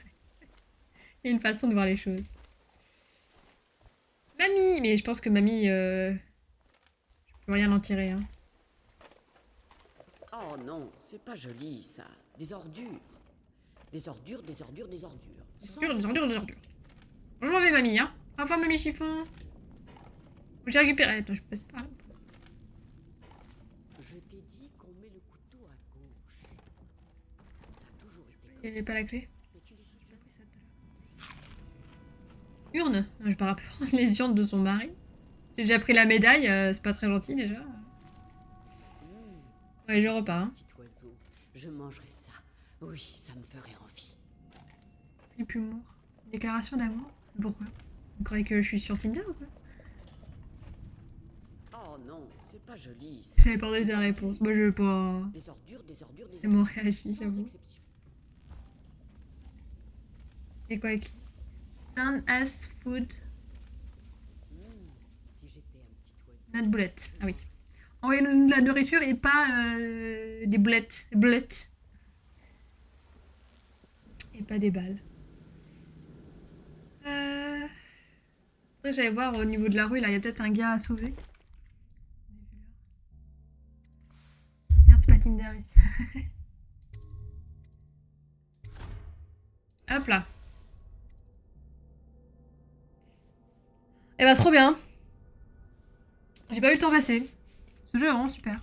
Il y a une façon de voir les choses. Mamie! Mais je pense que Mamie... Je peux rien en tirer, hein.
Oh non, c'est pas joli ça. Des ordures. Des ordures, des ordures, des ordures.
Des ordures. Je m'en vais, Mamie, hein. Au revoir, Mamie Chiffon. J'ai récupéré. Attends, je peux passer par là.
Je t'ai dit qu'on met le couteau à gauche. Ça a toujours été.
Il n'y avait pas la clé. Urne? Non, je pars prendre les urnes de son mari. J'ai déjà pris la médaille, c'est pas très gentil déjà. Ouais, je repars. Hein.
Petit oiseau, je mangerai ça. Oui, ça me ferait envie.
Et puis humour. Déclaration d'amour? Pourquoi? Vous croyez que je suis sur Tinder ou quoi?
Oh non, c'est pas joli.
J'avais pas donné ta réponse. Moi, je veux pas.
Des ordures,
C'est mon réagi, j'avoue. Et quoi qui? Sun as food. Notre boulette. Ah oui. Envoyer de la nourriture et pas des boulettes. Boulettes. Et pas des balles. Faudrait que j'aille voir au niveau de la rue, là, il y a peut-être un gars à sauver. Merde, c'est pas Tinder ici. Hop là. Eh bah trop bien. J'ai pas eu le temps passer. Ce jeu est vraiment super.